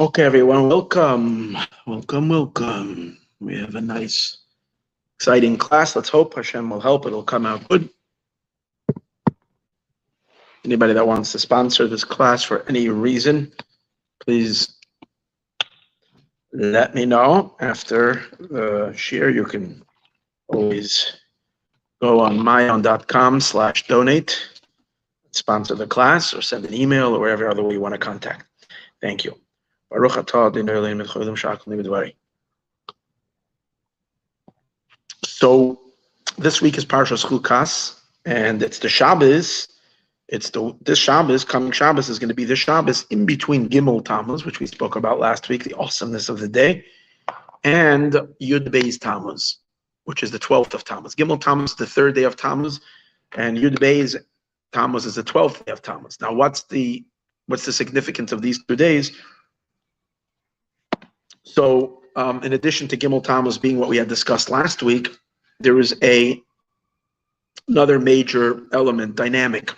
Okay, everyone, welcome. We have a nice, exciting class. Let's hope Hashem will help. It'll come out good. Anybody that wants to sponsor this class for any reason, please let me know after the share. You can always go on myown.com/donate, sponsor the class, or send an email or wherever other way you want to contact. Thank you. So this week is Parshas Chukas, and it's the Shabbos. This Shabbos, coming Shabbos, is going to be the Shabbos in between Gimel Tammuz, which we spoke about last week, the awesomeness of the day, and Yud Beis Tammuz, which is the 12th of Tammuz. Gimel Tammuz is the third day of Tammuz, and Yud Beis Tammuz is the 12th day of Tammuz. Now, what's the significance of these 2 days? So, in addition to Gimel Tammuz being what we had discussed last week, there is another major element, dynamic.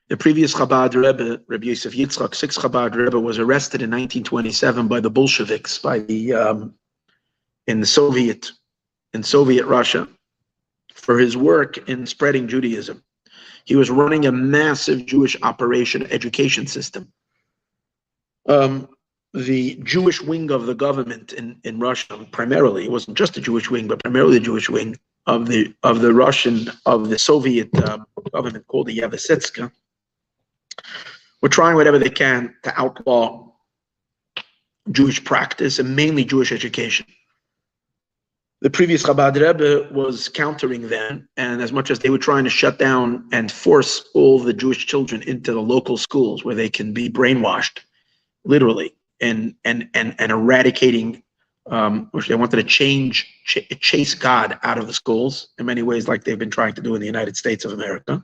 The previous Chabad Rebbe, Rabbi Yosef Yitzchak, sixth Chabad Rebbe, was arrested in 1927 by the Bolsheviks, in Soviet Russia, for his work in spreading Judaism. He was running a massive Jewish operation education system. The Jewish wing of the government in Russia, primarily, it wasn't just the Jewish wing, but primarily the Jewish wing of the Soviet government, called the Yavasitska, were trying whatever they can to outlaw Jewish practice and mainly Jewish education. The previous Chabad Rebbe was countering them, and as much as they were trying to shut down and force all the Jewish children into the local schools where they can be brainwashed, literally, and eradicating, which they wanted to chase God out of the schools in many ways, like they've been trying to do in the United States of America.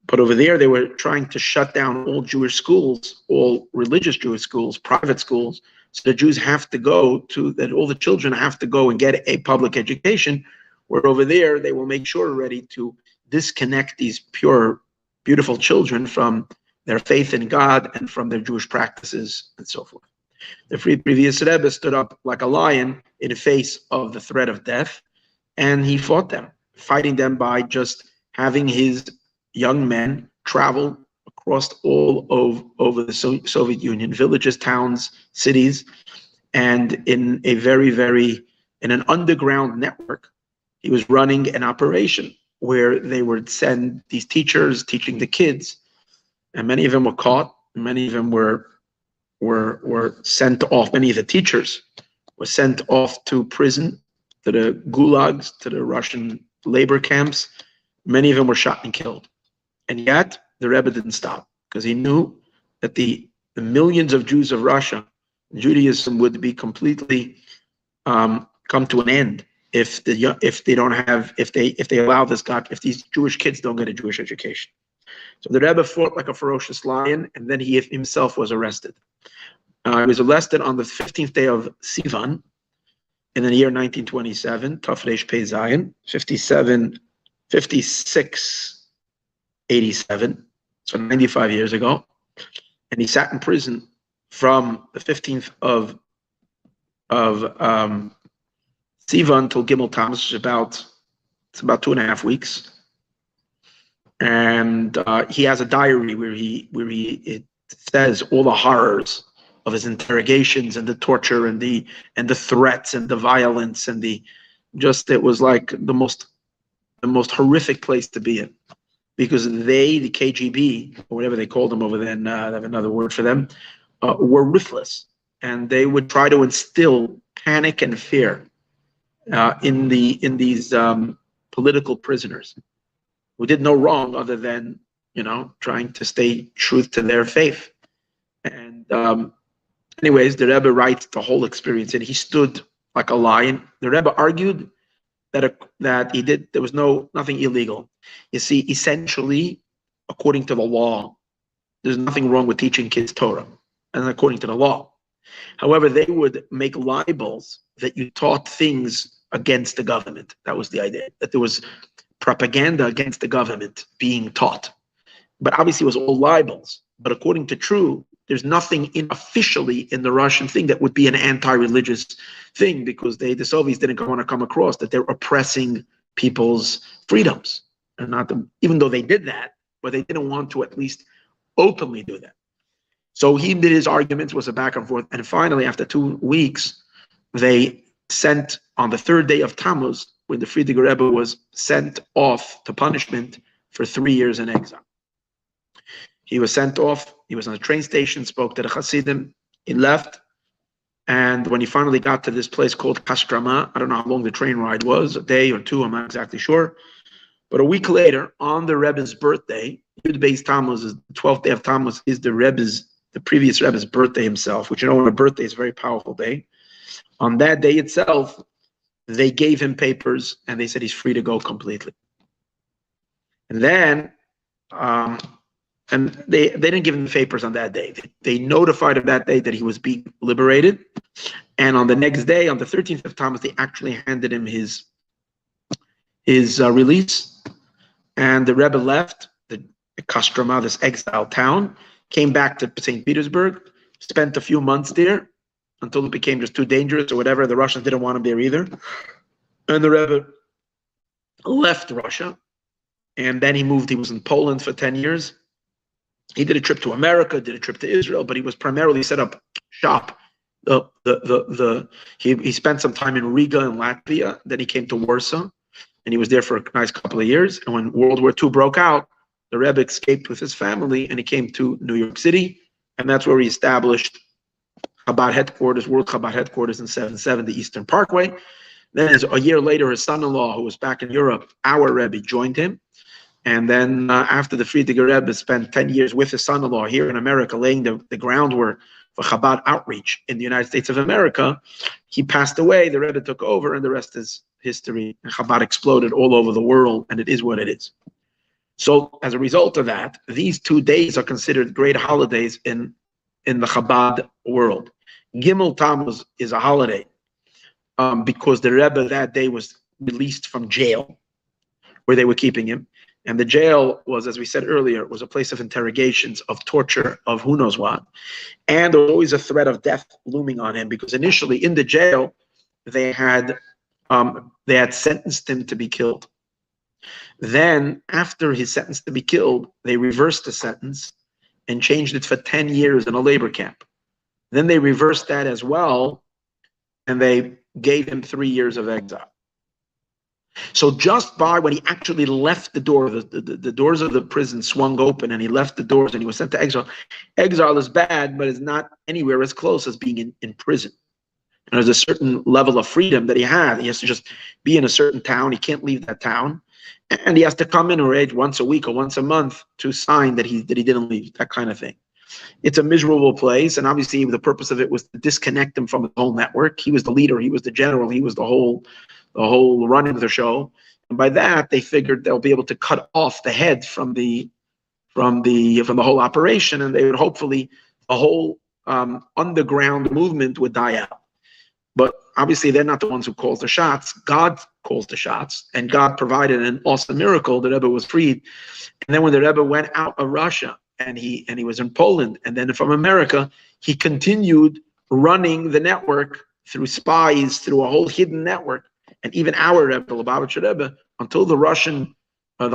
But over there, they were trying to shut down all Jewish schools, all religious Jewish schools, private schools. So the Jews have to go that all the children have to go and get a public education, where over there, they will make sure already to disconnect these pure, beautiful children from their faith in God and from their Jewish practices and so forth. The previous Rebbe stood up like a lion in the face of the threat of death, and he fought them, fighting them by just having his young men travel across all over the Soviet Union, villages, towns, cities, and in an underground network, he was running an operation where they would send these teachers teaching the kids, and many of them were caught. Many of them were sent off. Many of the teachers were sent off to prison, to the gulags, to the Russian labor camps. Many of them were shot and killed. And yet, the Rebbe didn't stop, because he knew that the millions of Jews of Russia, Judaism would be completely come to an end if they allow this God, if these Jewish kids don't get a Jewish education. So the Rebbe fought like a ferocious lion, and then he himself was arrested. He was arrested on the 15th day of Sivan in the year 1927, Tafresh Pei Zayin, 5687, so 95 years ago. And he sat in prison from the 15th of Sivan till Gimel Tammuz, it's about 2.5 weeks. And he has a diary where it says all the horrors of his interrogations and the torture and the threats and the violence and it was like the most horrific place to be in, because the KGB, or whatever they called them over there, and I have another word for them, were ruthless, and they would try to instill panic and fear in these political prisoners who did no wrong other than, trying to stay true to their faith. And anyways, the Rebbe writes the whole experience, and he stood like a lion. The Rebbe argued that there was nothing illegal. You see, essentially, according to the law, there's nothing wrong with teaching kids Torah, and according to the law. However, they would make libels that you taught things against the government. That was the idea, that there was propaganda against the government being taught. But obviously it was all libels. But according to there's nothing officially in the Russian thing that would be an anti-religious thing, because the Soviets didn't want to come across that they're oppressing people's freedoms, and even though they did that, but they didn't want to at least openly do that. So he did his arguments, was a back and forth, and finally, after 2 weeks, they sent on the third day of Tammuz, when the Friediger Rebbe was sent off to punishment for 3 years in exile. He was sent off. He was on a train station, spoke to the Hasidim. He left. And when he finally got to this place called Kostroma, I don't know how long the train ride was, a day or two, I'm not exactly sure. But a week later, on the Rebbe's birthday, Yud Beis Tammuz, is the 12th day of Tammuz, is the previous Rebbe's birthday himself, which, on a birthday is a very powerful day. On that day itself, they gave him papers and they said he's free to go completely. And then, and they didn't give him the papers on that day. They notified him that day that he was being liberated. And on the next day, on the 13th of Tammuz, they actually handed him his release. And the Rebbe left the Kostroma, this exile town, came back to St. Petersburg, spent a few months there until it became just too dangerous or whatever. The Russians didn't want him there either. And the Rebbe left Russia. And then he moved. He was in Poland for 10 years. He did a trip to America, did a trip to Israel, but he was primarily set up shop. He spent some time in Riga in Latvia. Then he came to Warsaw, and he was there for a nice couple of years. And when World War II broke out, the Rebbe escaped with his family, and he came to New York City, and that's where he established Chabad headquarters, World Chabad headquarters in 770 Eastern Parkway. Then a year later, his son-in-law, who was back in Europe, our Rebbe, joined him. And then after the Friediger Rebbe spent 10 years with his son-in-law here in America, laying the groundwork for Chabad outreach in the United States of America, he passed away, the Rebbe took over, and the rest is history. And Chabad exploded all over the world, and it is what it is. So as a result of that, these 2 days are considered great holidays in the Chabad world. Gimel Tammuz is a holiday because the Rebbe that day was released from jail where they were keeping him. And the jail was, as we said earlier, was a place of interrogations, of torture, of who knows what. And there was always a threat of death looming on him, because initially in the jail, they had sentenced him to be killed. Then, after his sentence to be killed, they reversed the sentence and changed it for 10 years in a labor camp. Then they reversed that as well, and they gave him 3 years of exile. So just by when he actually left the door, the doors of the prison swung open, and he left the doors and he was sent to exile. Exile is bad, but it's not anywhere as close as being in prison. And there's a certain level of freedom that he had. He has to just be in a certain town. He can't leave that town. And he has to come in or once a week or once a month to sign that he didn't leave, that kind of thing. It's a miserable place, and obviously the purpose of it was to disconnect him from the whole network. He was the leader, he was the general, he was the whole running of the show. And by that, they figured they'll be able to cut off the head from the whole operation, and they would hopefully the whole underground movement would die out. But obviously, they're not the ones who calls the shots. God calls the shots, and God provided an awesome miracle. The Rebbe was freed, and then when the Rebbe went out of Russia and he was in Poland, and then from America, he continued running the network through spies, through a whole hidden network. And even our Rebbe, the Lubavitcher Rebbe, until the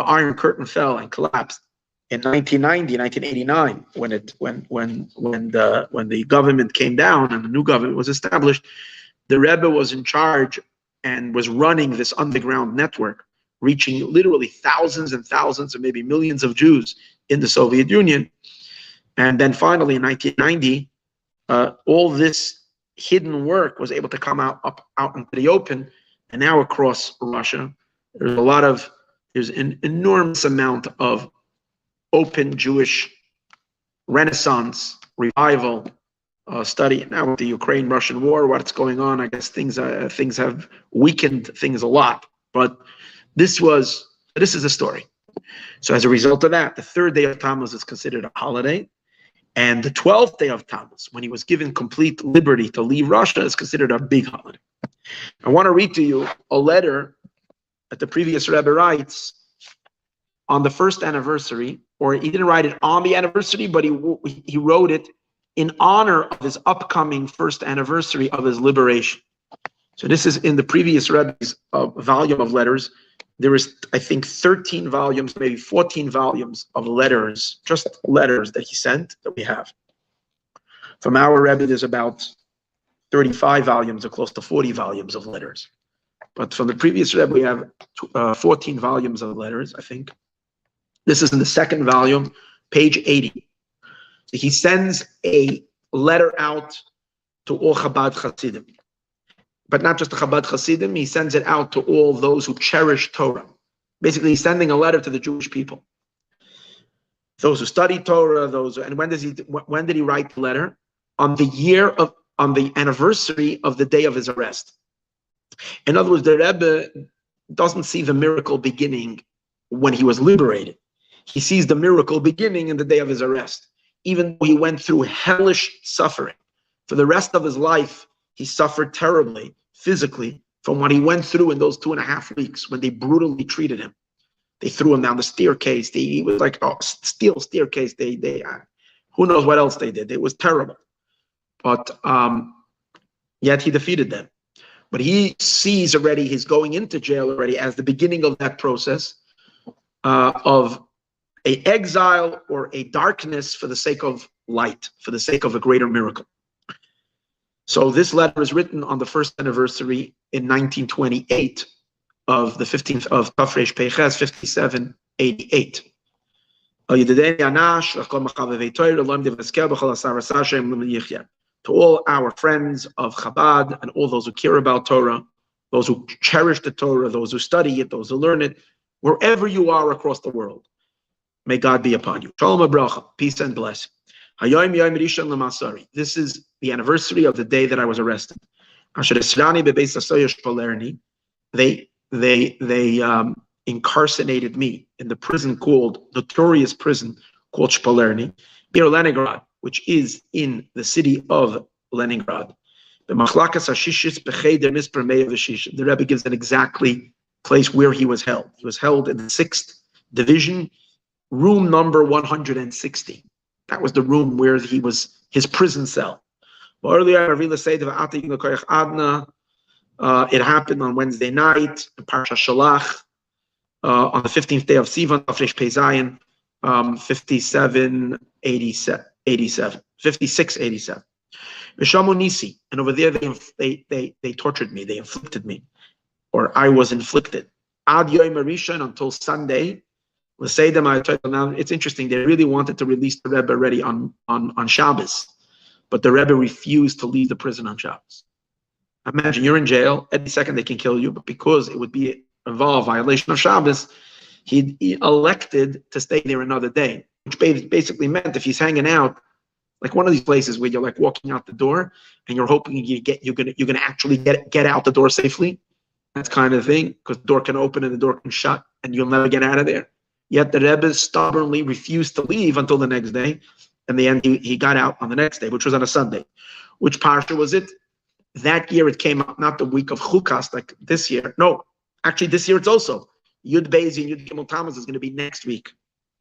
Iron Curtain fell and collapsed in 1989, when the government came down and the new government was established, the Rebbe was in charge and was running this underground network, reaching literally thousands and thousands and maybe millions of Jews in the Soviet Union. And then finally in 1990, all this hidden work was able to come out into the open. And now across Russia, there's an enormous amount of open Jewish renaissance, revival, study. Now with the Ukraine-Russian war, what's going on, I guess things have weakened things a lot. But this is the story. So as a result of that, the third day of Tammuz is considered a holiday. And the 12th day of Tammuz, when he was given complete liberty to leave Russia, is considered a big holiday. I want to read to you a letter that the previous Rebbe writes on the first anniversary, or he didn't write it on the anniversary, but he wrote it in honor of his upcoming first anniversary of his liberation. So this is in the previous Rebbe's volume of letters. There is, I think, 13 volumes, maybe 14 volumes of letters, just letters that he sent that we have. From our Rebbe, there's about 35 volumes or close to 40 volumes of letters. But from the previous Rebbe, we have 14 volumes of letters, I think. This is in the second volume, page 80. So he sends a letter out to all Chabad Hasidim. But not just the Chabad Hasidim, he sends it out to all those who cherish Torah. Basically, he's sending a letter to the Jewish people. Those who study Torah, and when did he write the letter? On the anniversary of the day of his arrest. In other words, the Rebbe doesn't see the miracle beginning when he was liberated. He sees the miracle beginning in the day of his arrest. Even though he went through hellish suffering. For the rest of his life, he suffered terribly, physically, from what he went through in those 2.5 weeks when they brutally treated him. They threw him down the staircase. He was like, steel staircase. Who knows what else they did. It was terrible. But yet he defeated them. But he sees already his going into jail already as the beginning of that process of a exile or a darkness for the sake of light, for the sake of a greater miracle. So this letter is written on the first anniversary in 1928 of the 15th of Tafresh Peiches, 5788. To all our friends of Chabad and all those who care about Torah, those who cherish the Torah, those who study it, those who learn it, wherever you are across the world, may God be upon you. Shalom abracha, peace and blessing. This is the anniversary of the day that I was arrested. They incarcerated me in the prison notorious prison called Shpolerny, near Leningrad, which is in the city of Leningrad. The Rebbe gives an exactly place where he was held. He was held in the 6th division, room number 160. That was the room where he was, his prison cell. It happened on Wednesday night, in Parsha Shalach, on the 15th day of Sivan, Tafresh Pei Zayin, 5687. Vishamu Nisi, and over there they tortured me, they inflicted me, or I was inflicted. Ad Yom Rishon, until Sunday. Let's say them. Now it's interesting. They really wanted to release the Rebbe already on Shabbos, but the Rebbe refused to leave the prison on Shabbos. Imagine you're in jail. Any second they can kill you, but because it would involve violation of Shabbos, he elected to stay there another day, which basically meant if he's hanging out, like one of these places where you're like walking out the door and you're hoping you're gonna actually get out the door safely. That's kind of thing, because the door can open and the door can shut, and you'll never get out of there. Yet the Rebbe stubbornly refused to leave until the next day. In the end, he got out on the next day, which was on a Sunday. Which parsha was it? That year it came out, not the week of Chukas like this year. No, actually this year it's also Yud Beis and Yud Gimel Tammuz is going to be next week,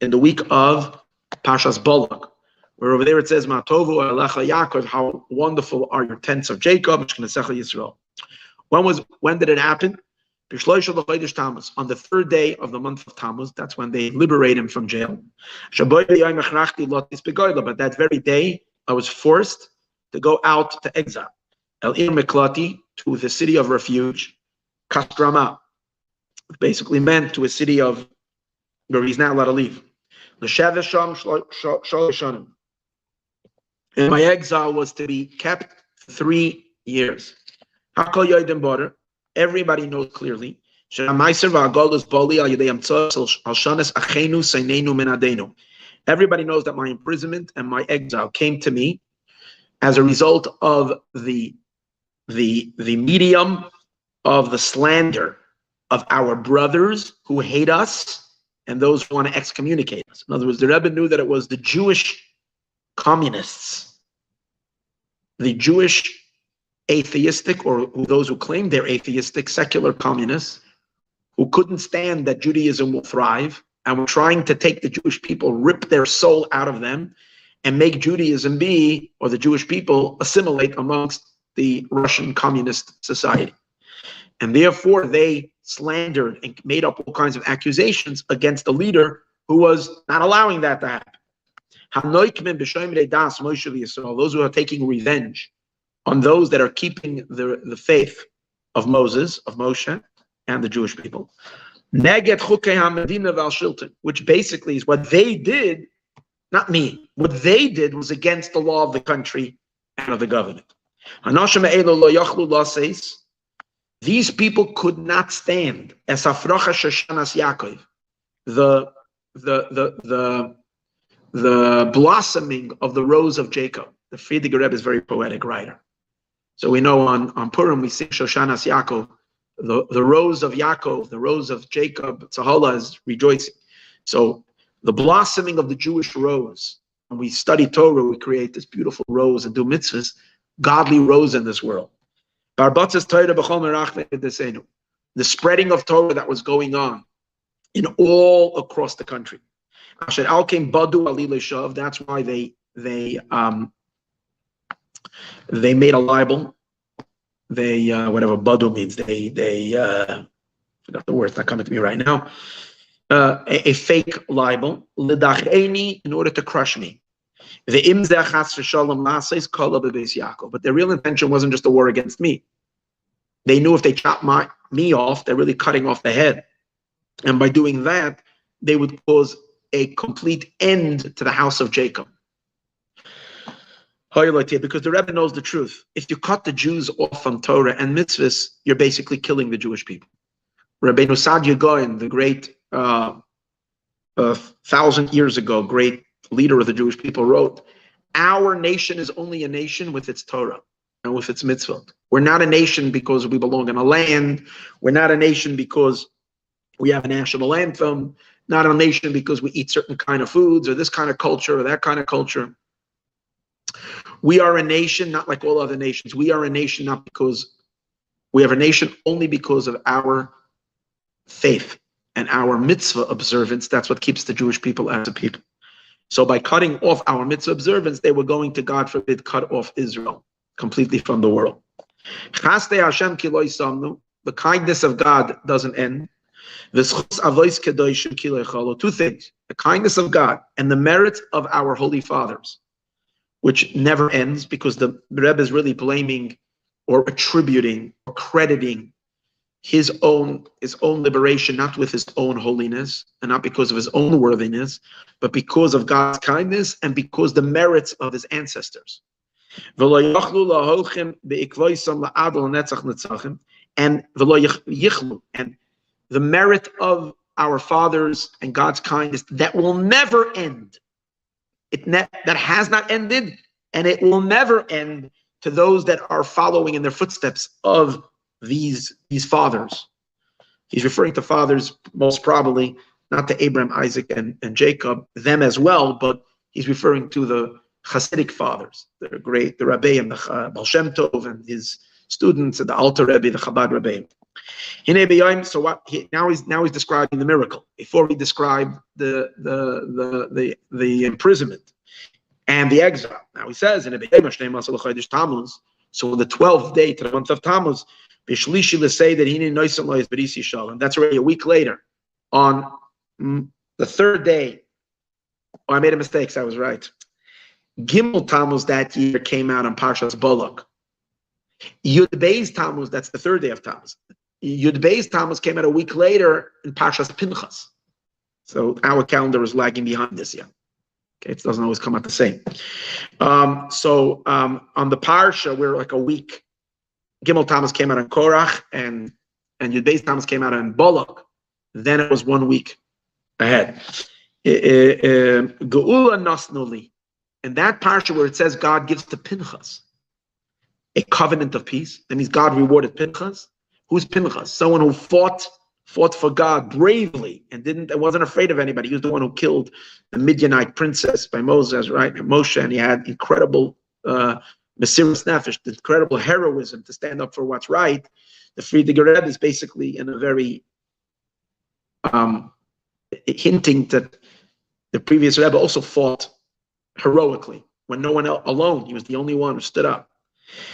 in the week of Parshas Balak, where over there it says, "Ma'tovu alecha Yaakov," how wonderful are your tents of Jacob, Yisrael. When did it happen? On the 3rd day of the month of Tammuz, that's when they liberate him from jail. But that very day, I was forced to go out to exile. El Ir Meklati, to the city of refuge, Kastrama, basically meant to a city of where he's not allowed to leave. And my exile was to be kept 3 years. Everybody knows clearly. Everybody knows that my imprisonment and my exile came to me as a result of the medium of the slander of our brothers who hate us and those who want to excommunicate us. In other words, the Rebbe knew that it was the Jewish communists, the Jewish atheistic, or those who claim they're atheistic, secular communists, who couldn't stand that Judaism will thrive and were trying to take the Jewish people, rip their soul out of them, and make Judaism be, or the Jewish people, assimilate amongst the Russian communist society. And therefore, they slandered and made up all kinds of accusations against the leader who was not allowing that to happen. Those who are taking revenge on those that are keeping the faith of Moses, of Moshe, and the Jewish people. Which basically is what they did, not me. What they did was against the law of the country and of the government. These people could not stand as Afrocha Shoshanas Yaakov, the blossoming of the rose of Jacob. The Friediger Rebbe is a very poetic writer. So we know on Purim we sing Shoshanas Yaakov, the rose of Yaakov, the rose of Jacob, Tzahala is rejoicing. So the blossoming of the Jewish rose, when we study Torah, we create this beautiful rose and do mitzvahs, godly rose in this world. The spreading of Torah that was going on in all across the country. That's why they made a libel. They whatever badu means. They forgot the word. It's not coming to me right now. A fake libel in order to crush me. But their real intention wasn't just a war against me. They knew if they chop me off, they're really cutting off the head. And by doing that, they would cause a complete end to the house of Jacob. Because the Rebbe knows the truth. If you cut the Jews off from Torah and mitzvahs, you're basically killing the Jewish people. Rabbeinu Sadia Gaon, the great 1,000 years ago, great leader of the Jewish people, wrote, "Our nation is only a nation with its Torah and with its mitzvot. We're not a nation because we belong in a land. We're not a nation because we have a national anthem. Not a nation because we eat certain kind of foods or this kind of culture or that kind of culture. We are a nation not like all other nations. We are a nation not because we have a nation only because of our faith and our mitzvah observance. That's what keeps the Jewish people as a people. So by cutting off our mitzvah observance, they were going to, God forbid, cut off Israel completely from the world. The kindness of God doesn't end. Two things: the kindness of God and the merit of our holy fathers, which never ends, because the Rebbe is really blaming or attributing or crediting his own liberation, not with his own holiness and not because of his own worthiness, but because of God's kindness and because the merits of his ancestors. And the merit of our fathers and God's kindness that will never end. That has not ended, and it will never end to those that are following in their footsteps of these fathers. He's referring to fathers most probably, not to Abraham, Isaac, and Jacob, them as well, but he's referring to the Hasidic fathers, the Rabbi and the Baal Shem Tov and his students, and the Alter Rebbe, the Chabad Rebbe. So what? Now he's describing the miracle. Before he described the imprisonment and the exile. Now he says in Tammuz. So on the 12th day to the month of Tammuz, and that's already a week later. On the third day, I made a mistake. So I was right. Gimel Tammuz that year came out on Parshas Balak. Yud Beis Tammuz, that's the third day of Tammuz. Yud Beis Tammuz came out a week later in Parshas Pinchas. So our calendar is lagging behind this year. Okay, it doesn't always come out the same. On the Parsha, we're like a week. Gimel Tammuz came out on Korach, and Yud Beis Tammuz came out on Balak. Then it was 1 week ahead. Geula Nasnuli. And that Parsha where it says God gives to Pinchas a covenant of peace. That means God rewarded Pinchas. Who's Pinchas? Someone who fought for God bravely and wasn't afraid of anybody. He was the one who killed the Midianite princess by Moses, right? And Moshe, and he had incredible Mesiras Nefesh, incredible heroism to stand up for what's right. The Friediger Rebbe is basically in a very hinting that the previous Rebbe also fought heroically, when no one else alone, he was the only one who stood up.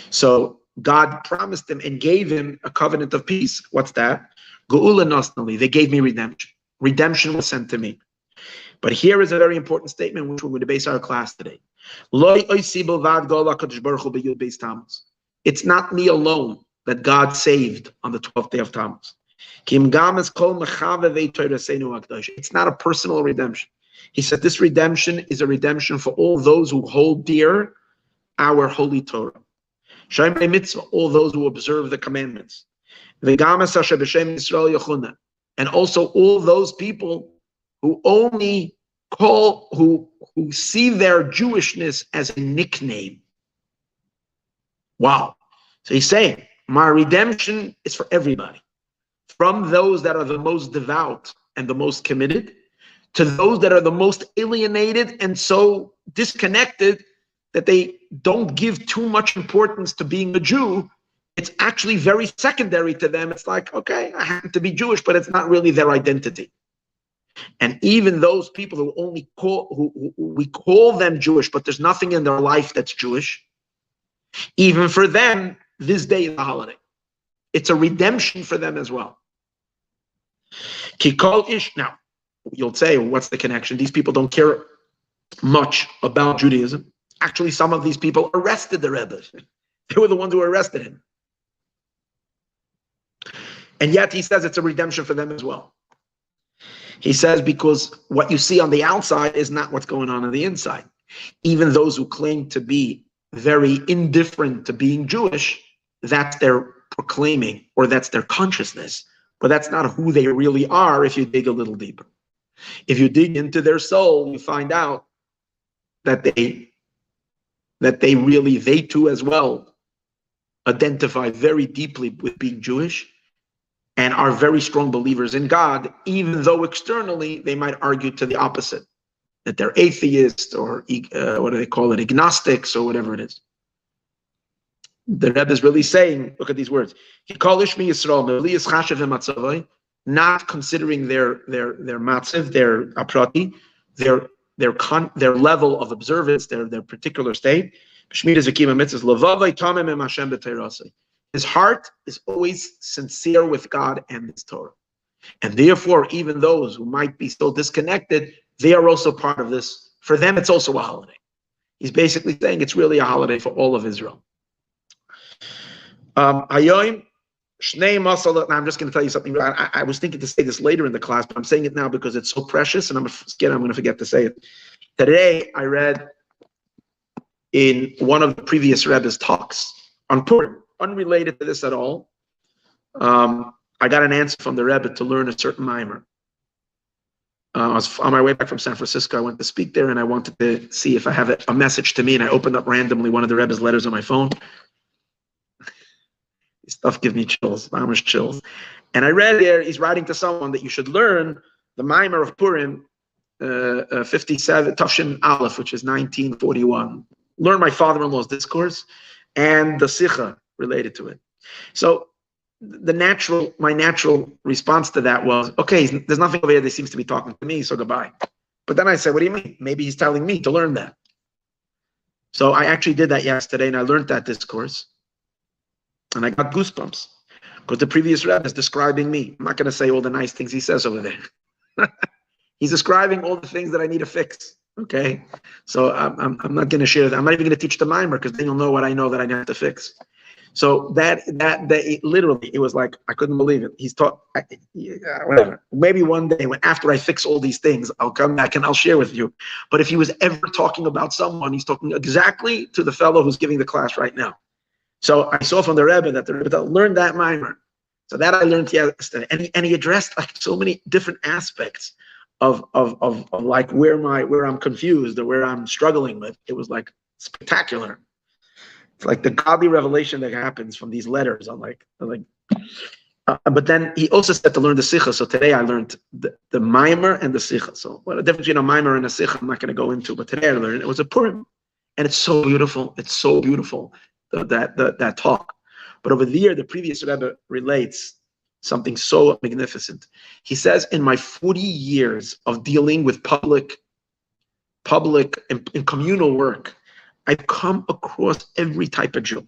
So God promised him and gave him a covenant of peace. What's that? Geula nosnali. They gave me redemption. Redemption was sent to me. But here is a very important statement, which we're going to base our class today. It's not me alone that God saved on the 12th day of Tammuz. It's not a personal redemption. He said this redemption is a redemption for all those who hold dear our holy Torah. All those who observe the commandments. And also all those people who only who see their Jewishness as a nickname. Wow. So he's saying, my redemption is for everybody. From those that are the most devout and the most committed, to those that are the most alienated and so disconnected that they don't give too much importance to being a Jew. It's actually very secondary to them. It's like, okay, I happen to be Jewish, but it's not really their identity. And even those people who only who we call them Jewish, but there's nothing in their life that's Jewish, even for them, this day is a holiday. It's a redemption for them as well. Now, you'll say, what's the connection? These people don't care much about Judaism. Actually, some of these people arrested the Rebbe. They were the ones who arrested him. And yet he says it's a redemption for them as well. He says because what you see on the outside is not what's going on the inside. Even those who claim to be very indifferent to being Jewish, that's their proclaiming, or that's their consciousness. But that's not who they really are if you dig a little deeper. If you dig into their soul, you find out that they too as well identify very deeply with being Jewish and are very strong believers in God, even though externally they might argue to the opposite, that they're atheists or what do they call it, agnostics or whatever it is. The Rebbe is really saying, look at these words, not considering their matziv, their aprati, their level of observance, their particular state. His heart is always sincere with God and His Torah. And therefore, even those who might be still disconnected, they are also part of this. For them, it's also a holiday. He's basically saying it's really a holiday for all of Israel. Now I'm just going to tell you something. I was thinking to say this later in the class, but I'm saying it now because it's so precious, and I'm scared I'm going to forget to say it. Today, I read in one of the previous Rebbe's talks on Purim, unrelated to this at all. I got an answer from the Rebbe to learn a certain mimer. I was on my way back from San Francisco. I went to speak there, and I wanted to see if I have a message to me, and I opened up randomly one of the Rebbe's letters on my phone. This stuff gives me chills, mamish chills. And I read there, he's writing to someone that you should learn the mimer of Purim, 57, Tafshin Aleph, which is 1941. Learn my father-in-law's discourse and the Sikha related to it. So my natural response to that was, okay, there's nothing over here that seems to be talking to me, so goodbye. But then I said, what do you mean? Maybe he's telling me to learn that. So I actually did that yesterday, and I learned that discourse. And I got goosebumps because the previous Rebbe is describing me. I'm not going to say all the nice things he says over there. He's describing all the things that I need to fix. Okay, so I'm not going to share that. I'm not even going to teach the mimer because then you'll know what I know that I have to fix. So that literally, it was like I couldn't believe it. He's taught, whatever. Maybe one day, after I fix all these things, I'll come back and I'll share with you. But if he was ever talking about someone, he's talking exactly to the fellow who's giving the class right now. So I saw from the Rebbe that the Rebbe learned that mimer. So that I learned yesterday, and he addressed like so many different aspects of like where I'm confused or where I'm struggling with. It was like spectacular. It's like the godly revelation that happens from these letters. But then he also said to learn the Sikha. So today I learned the mimer and the Sikha. So what the difference between a mimer and a Sikha, I'm not going to go into. But today I learned it was a Purim, and it's so beautiful. It's so beautiful. That talk. But over there, the previous Rebbe relates something so magnificent. He says, in my 40 years of dealing with public public, in communal work, I've come across every type of Jew.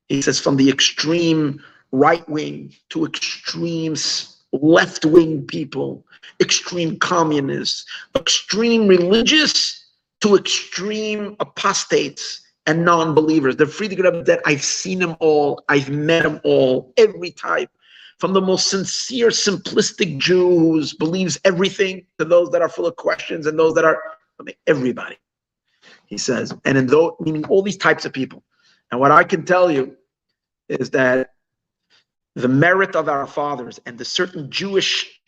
He says from the extreme right wing to extreme left wing people, extreme communists, extreme religious to extreme apostates and non-believers. The Friedrich Rebbe that I've seen them all, I've met them all, every type. From the most sincere, simplistic Jew who believes everything to those that are full of questions and those that are, everybody, he says. And in those, meaning all these types of people. And what I can tell you is that the merit of our fathers and the certain Jewish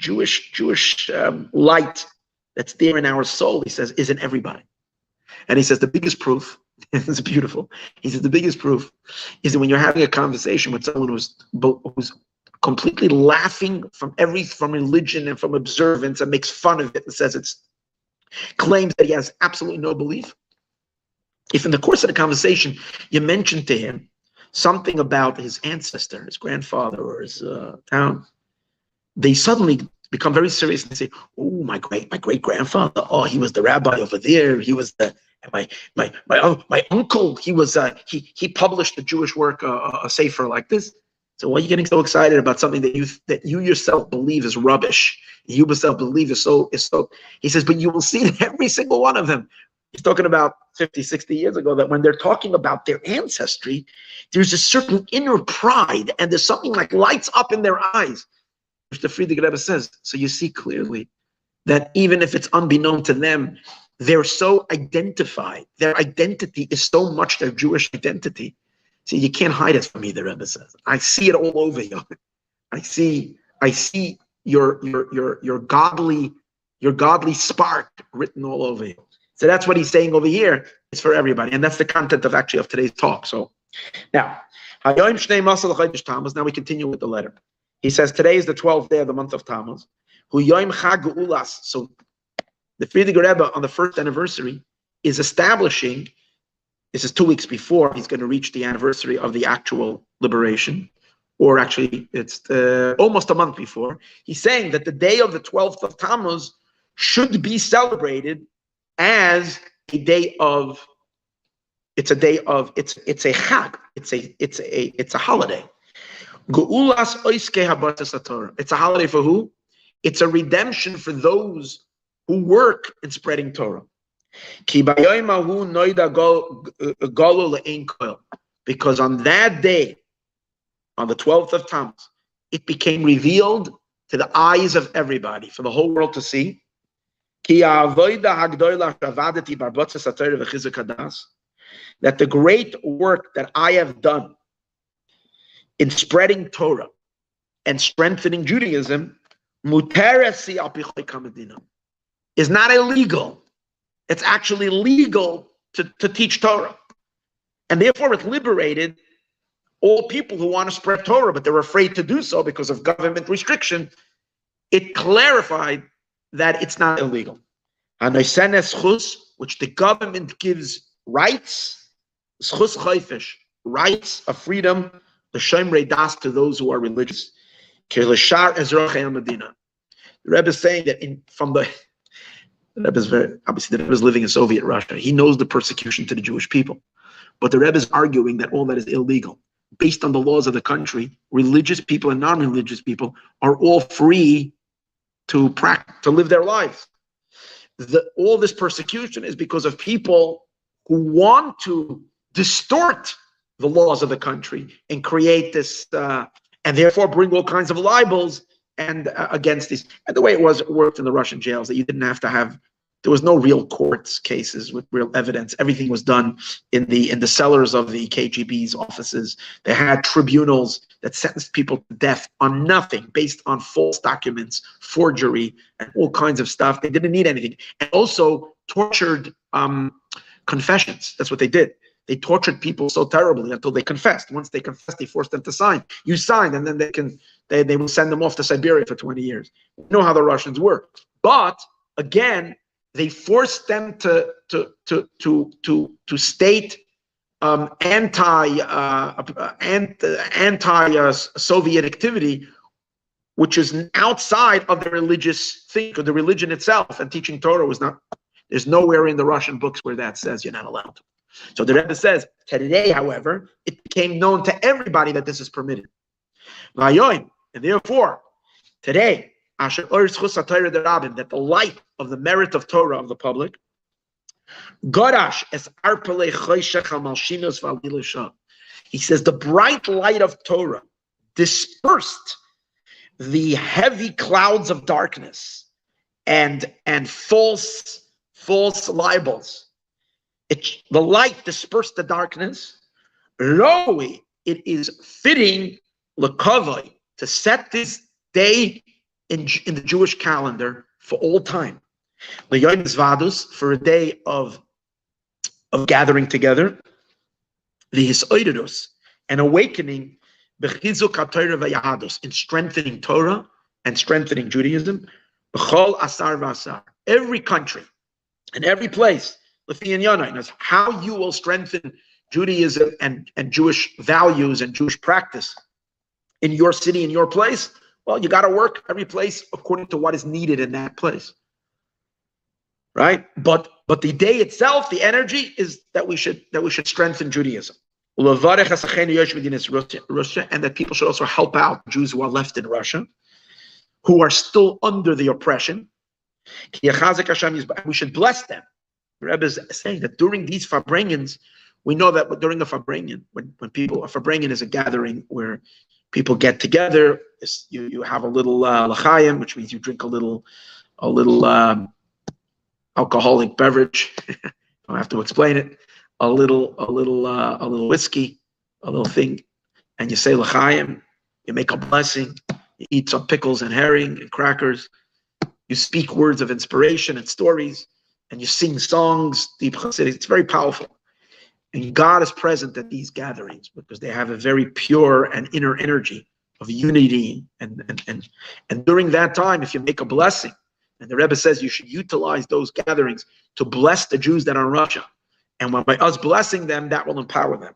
light that's there in our soul, he says, is in everybody. And he says the biggest proof, it's beautiful, he says the biggest proof is that when you're having a conversation with someone who's completely laughing from religion and from observance and makes fun of it and says claims that he has absolutely no belief. If in the course of the conversation you mention to him something about his ancestor, his grandfather, or his town, they suddenly become very serious and they say, "Oh, my great grandfather. Oh, he was the rabbi over there. He was my uncle. He was he published a Jewish work, a sefer like this." So why are you getting so excited about something that you yourself believe is rubbish? You yourself believe is so. He says, but you will see that every single one of them. He's talking about 50, 60 years ago, that when they're talking about their ancestry, there's a certain inner pride and there's something like lights up in their eyes, which the Friedrich Rebbe says. So you see clearly that even if it's unbeknown to them, they're so identified. Their identity is so much their Jewish identity. See, you can't hide it from me, the Rebbe says. I see it all over you. I see your godly spark written all over you. So that's what he's saying over here. It's for everybody. And that's the content of today's talk. So now we continue with the letter. He says today is the 12th day of the month of Tammuz. So the Friedrich Rebbe on the first anniversary is establishing, this is 2 weeks before he's going to reach the anniversary of the actual liberation, or actually it's almost a month before. He's saying that the day of the 12th of Tammuz should be celebrated as a day of, it's a chag, it's a holiday. Geulas oiske habatas Torah. It's a holiday for who? It's a redemption for those who work in spreading Torah. Because on that day, on the 12th of Tammuz, it became revealed to the eyes of everybody, for the whole world to see, that the great work that I have done in spreading Torah and strengthening Judaism is not illegal. It's actually legal to teach Torah. And therefore it liberated all people who want to spread Torah, but they're afraid to do so because of government restriction. It clarified that it's not illegal. Which the government gives rights, rights of freedom, the Shomrei Das, to those who are religious. The Rebbe is saying that the Rebbe is obviously the Rebbe is living in Soviet Russia. He knows the persecution to the Jewish people. But the Rebbe is arguing that all that is illegal. Based on the laws of the country, religious people and non-religious people are all free to live their lives. All this persecution is because of people who want to distort the laws of the country and create this, and therefore bring all kinds of libels and against these. And the way it worked in the Russian jails, that you didn't have to have, there was no real court cases with real evidence. Everything was done in the cellars of the KGB's offices. They had tribunals that sentenced people to death on nothing, based on false documents, forgery, and all kinds of stuff. They didn't need anything. And also tortured confessions. That's what they did. They tortured people so terribly until they confessed. Once they confessed, they forced them to sign. You signed, and then they will send them off to Siberia for 20 years. You know how the Russians work. But again, they forced them to state anti-Soviet activity, which is outside of the religious thing, or the religion itself. And teaching Torah was not. There's nowhere in the Russian books where that says you're not allowed to. So the Rebbe says, today, however, it became known to everybody that this is permitted. And therefore, today, that the light of the merit of Torah of the public, he says the bright light of Torah dispersed the heavy clouds of darkness and false libels. The light dispersed the darkness. It is fitting l'kavod to set this day in the Jewish calendar for all time. L'yom zvadus, for a day of gathering together. The hisoidus, an awakening, b'chizuk haTorah v'yahadus, in strengthening Torah and strengthening Judaism. B'chol asar v'asar, every country and every place. Knows how you will strengthen Judaism and Jewish values and Jewish practice in your city, in your place. Well, you got to work every place according to what is needed in that place, right? But the day itself, the energy is that we should strengthen Judaism, and that people should also help out Jews who are left in Russia, who are still under the oppression. We should bless them. The Rebbe is saying that during these Farbrengens, we know that during the Farbrengen, when people, a Farbrengen is a gathering where people get together, you have a little l'chaim, which means you drink a little alcoholic beverage. I don't have to explain it. A little whiskey, a little thing, and you say l'chaim. You make a blessing. You eat some pickles and herring and crackers. You speak words of inspiration and stories. And you sing songs, deep Hasidic. It's very powerful. And God is present at these gatherings because they have a very pure and inner energy of unity. And during that time, if you make a blessing, and the Rebbe says you should utilize those gatherings to bless the Jews that are in Russia. And by us blessing them, that will empower them.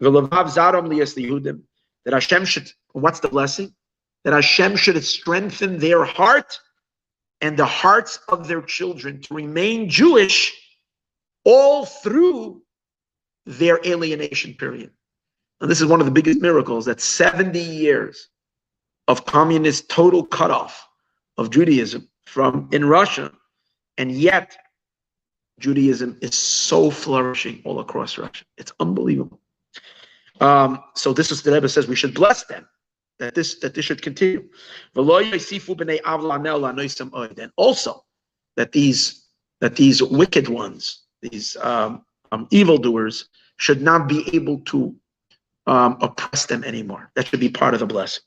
That Hashem should, what's the blessing? That Hashem should strengthen their heart and the hearts of their children to remain Jewish all through their alienation period. And this is one of the biggest miracles, that 70 years of communist total cutoff of Judaism in Russia, and yet Judaism is so flourishing all across Russia. It's unbelievable. So this is the Rebbe says we should bless them. That this should continue. And also that these wicked ones, these evildoers, should not be able to oppress them anymore. That should be part of the blessing.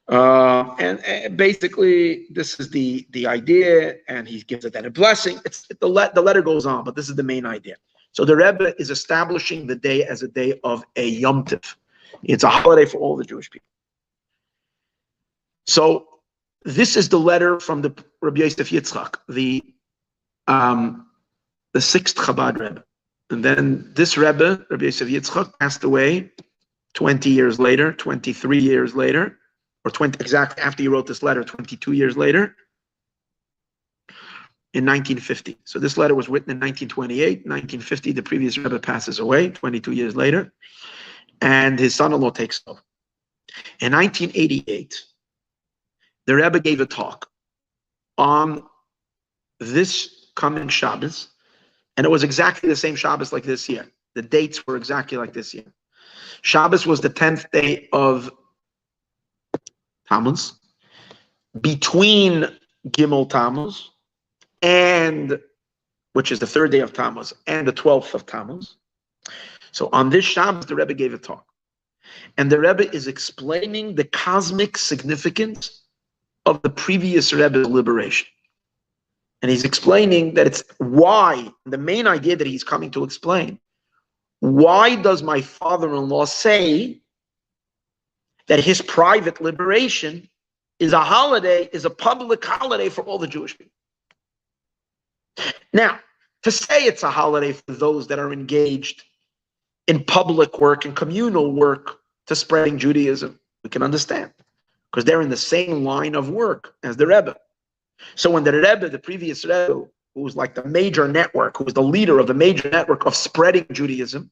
And basically, this is the idea, and he gives it then a blessing. The letter goes on, but this is the main idea. So the Rebbe is establishing the day as a day of a Yom Tov. It's a holiday for all the Jewish people. So this is the letter from the Rabbi Yosef Yitzchak, the sixth Chabad Rebbe. And then this Rebbe, Rabbi Yosef Yitzchak, passed away 23 years later, or 20 exactly after he wrote this letter, 22 years later, in 1950. So this letter was written in 1928, 1950. The previous Rebbe passes away 22 years later, and his son-in-law takes over. In 1988, the Rebbe gave a talk on this coming Shabbos, and it was exactly the same Shabbos like this year. The dates were exactly like this year. Shabbos was the 10th day of Tammuz, between Gimel Tammuz, which is the 3rd day of Tammuz, and the 12th of Tammuz. So on this Shabbos, the Rebbe gave a talk. And the Rebbe is explaining the cosmic significance of the previous Rebbe's liberation. And he's explaining that it's why, the main idea that he's coming to explain, why does my father-in-law say that his private liberation is a holiday, is a public holiday for all the Jewish people? Now, to say it's a holiday for those that are engaged in public work and communal work to spreading Judaism, we can understand, because they're in the same line of work as the Rebbe. So when the Rebbe, the previous Rebbe, who who was like the major network, who was the leader of the major network of spreading Judaism.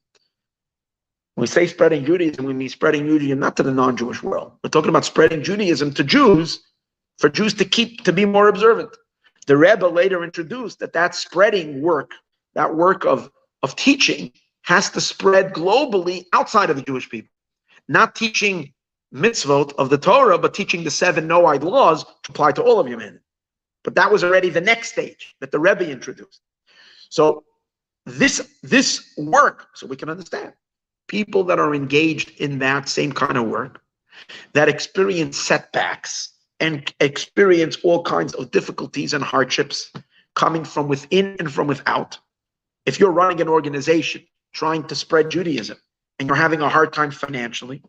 When we say spreading Judaism, we mean spreading Judaism not to the non-Jewish world. We're talking about spreading Judaism to Jews, for Jews to be more observant. The Rebbe later introduced that spreading work, that work of teaching, has to spread globally outside of the Jewish people. Not teaching mitzvot of the Torah, but teaching the 7 Noahide laws to apply to all of humanity. But that was already the next stage that the Rebbe introduced. So this work, so we can understand, people that are engaged in that same kind of work, that experience setbacks and experience all kinds of difficulties and hardships coming from within and from without. If you're running an organization trying to spread Judaism and you're having a hard time financially,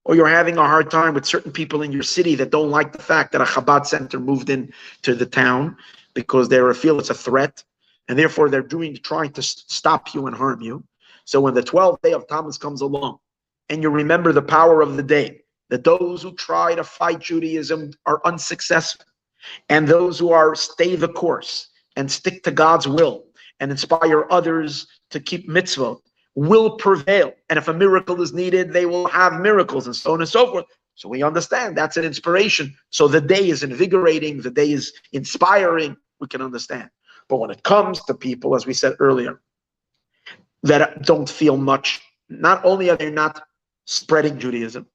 or you're having a hard time with certain people in your city that don't like the fact that a Chabad center moved in to the town because they feel it's a threat, and therefore they're trying to stop you and harm you. So when the 12th day of Tammuz comes along, and you remember the power of the day, that those who try to fight Judaism are unsuccessful, and those who stay the course and stick to God's will and inspire others to keep mitzvot will prevail. And if a miracle is needed, they will have miracles, and so on and so forth. So we understand that's an inspiration. So the day is invigorating, the day is inspiring, we can understand. But when it comes to people, as we said earlier, that don't feel much, not only are they not spreading Judaism,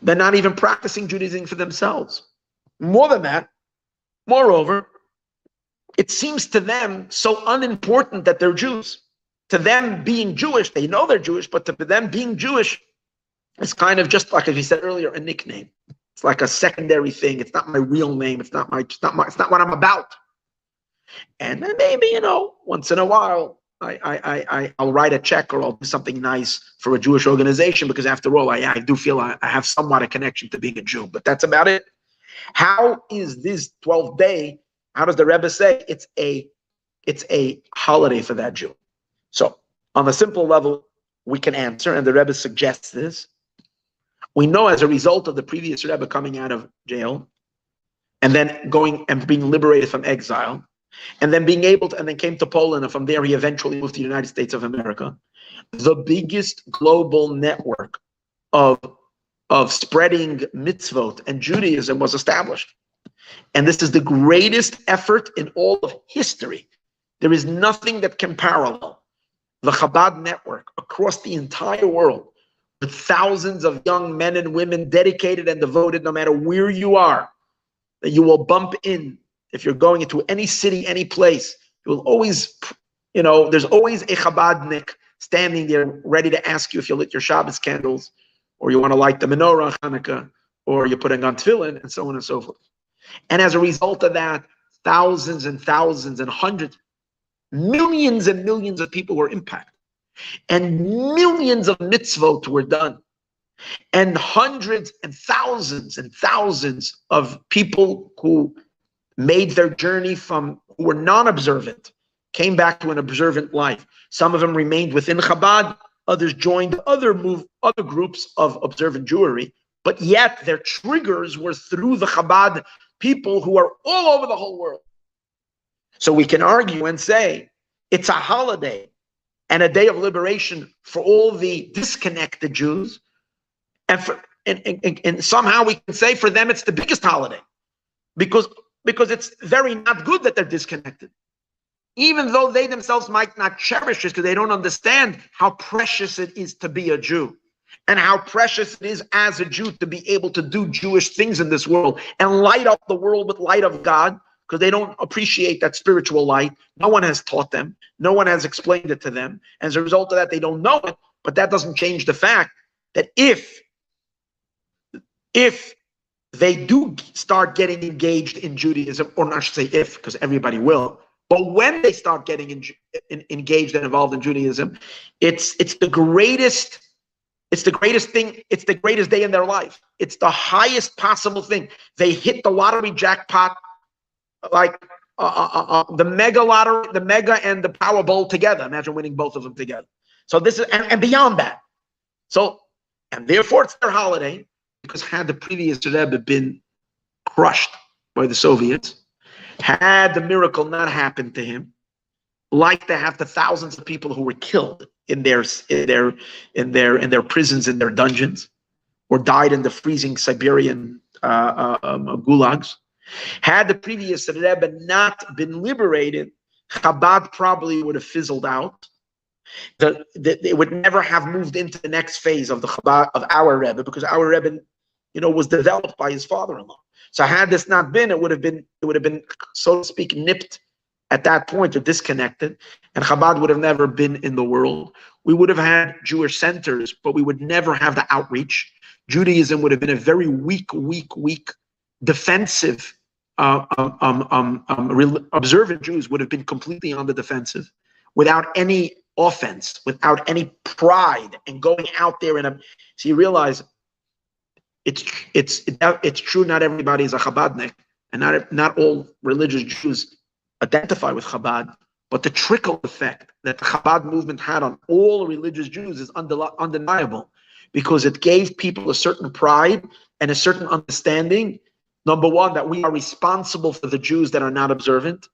they're not even practicing Judaism for themselves. More than that, moreover, it seems to them so unimportant that they're Jews. To them being Jewish, they know they're Jewish, but to them being Jewish is kind of just like, as we said earlier, a nickname. It's like a secondary thing. It's not my real name. It's not what I'm about. And then maybe, once in a while, I'll write a check or I'll do something nice for a Jewish organization, because after all, I do feel I have somewhat a connection to being a Jew, but that's about it. How is this 12th day? How does the Rebbe say it's a holiday for that Jew? So on a simple level, we can answer, and the Rebbe suggests this. We know as a result of the previous Rebbe coming out of jail, and then going and being liberated from exile, and then being able to, and then came to Poland, and from there he eventually moved to the United States of America. The biggest global network of spreading mitzvot and Judaism was established. And this is the greatest effort in all of history. There is nothing that can parallel the Chabad network across the entire world, with thousands of young men and women dedicated and devoted, no matter where you are, that you will bump in. If you're going into any city, any place, you will always, there's always a Chabadnik standing there ready to ask you if you lit your Shabbos candles, or you want to light the menorah on Hanukkah, or you're putting on tefillin, and so on and so forth. And as a result of that, thousands and thousands and hundreds, millions and millions of people were impacted. And millions of mitzvot were done. And hundreds and thousands of people who made their journey who were non-observant, came back to an observant life. Some of them remained within Chabad, others joined other groups of observant Jewry, but yet their triggers were through the Chabad people who are all over the whole world. So we can argue and say it's a holiday and a day of liberation for all the disconnected Jews, and somehow we can say for them it's the biggest holiday, because it's very not good that they're disconnected, even though they themselves might not cherish it, because they don't understand how precious it is to be a Jew, and how precious it is as a Jew to be able to do Jewish things in this world and light up the world with light of God, because they don't appreciate that spiritual light. No one has taught them. No one has explained it to them. As a result of that, they don't know it. But that doesn't change the fact that if they do start getting engaged in Judaism, or I should say if, because everybody will, but when they start getting engaged and involved in Judaism, it's the greatest thing. It's the greatest day in their life. It's the highest possible thing. They hit the lottery jackpot, like the mega lottery, the mega and the Powerball together. Imagine winning both of them together. So this is, and beyond that. So, and therefore it's their holiday, because had the previous Rebbe been crushed by the Soviets, Had the miracle not happened to him, like to have the thousands of people who were killed in their prisons, in their dungeons, or died in the freezing Siberian gulags. Had the previous Rebbe not been liberated, Chabad probably would have fizzled out. It would never have moved into the next phase of the Chabad of our Rebbe, because our Rebbe, was developed by his father-in-law. So had this not been, it would have been, so to speak, nipped at that point, or disconnected, and Chabad would have never been in the world. We would have had Jewish centers, but we would never have the outreach. Judaism would have been a very weak, defensive. Observant Jews would have been completely on the defensive, without any offense, without any pride, and going out there so you realize it's true. Not everybody is a Chabadnik, and not all religious Jews identify with Chabad, but the trickle effect that the Chabad movement had on all religious Jews is undeniable, because it gave people a certain pride and a certain understanding. Number one, that we are responsible for the Jews that are not observant,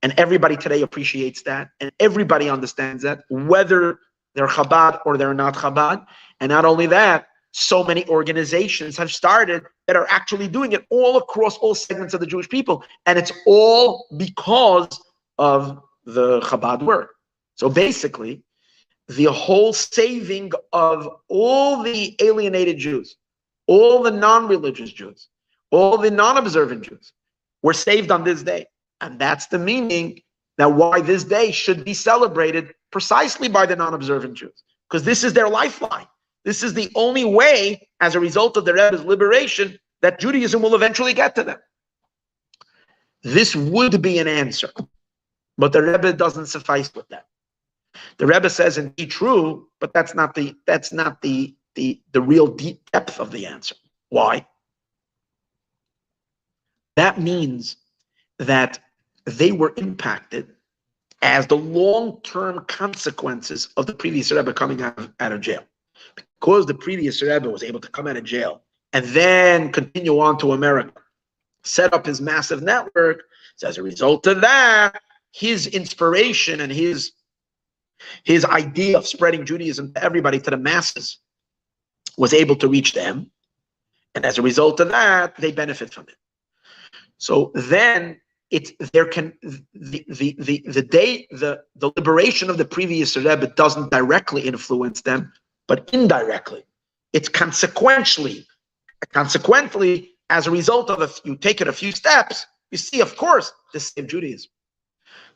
and everybody today appreciates that, and everybody understands that, whether they're Chabad or they're not Chabad. And not only that, so many organizations have started that are actually doing it all across all segments of the Jewish people, and it's all because of the Chabad work. So basically, the whole saving of all the alienated Jews, all the non-religious Jews, all the non-observant Jews were saved on this day. And that's the meaning that why this day should be celebrated precisely by the non-observant Jews, because this is their lifeline. This is the only way, as a result of the Rebbe's liberation, that Judaism will eventually get to them. This would be an answer, but the Rebbe doesn't suffice with that. The Rebbe says, indeed true, but that's not the real deep depth of the answer. Why? That means that they were impacted as the long-term consequences of the previous Rebbe coming out of jail. Because the previous Rebbe was able to come out of jail and then continue on to America, set up his massive network, so as a result of that, his inspiration and his idea of spreading Judaism to everybody, to the masses, was able to reach them. And as a result of that, they benefit from it. So then the liberation of the previous Rebbe doesn't directly influence them, but indirectly. It's consequently, as a result of you take it a few steps, you see, of course, the same Judaism.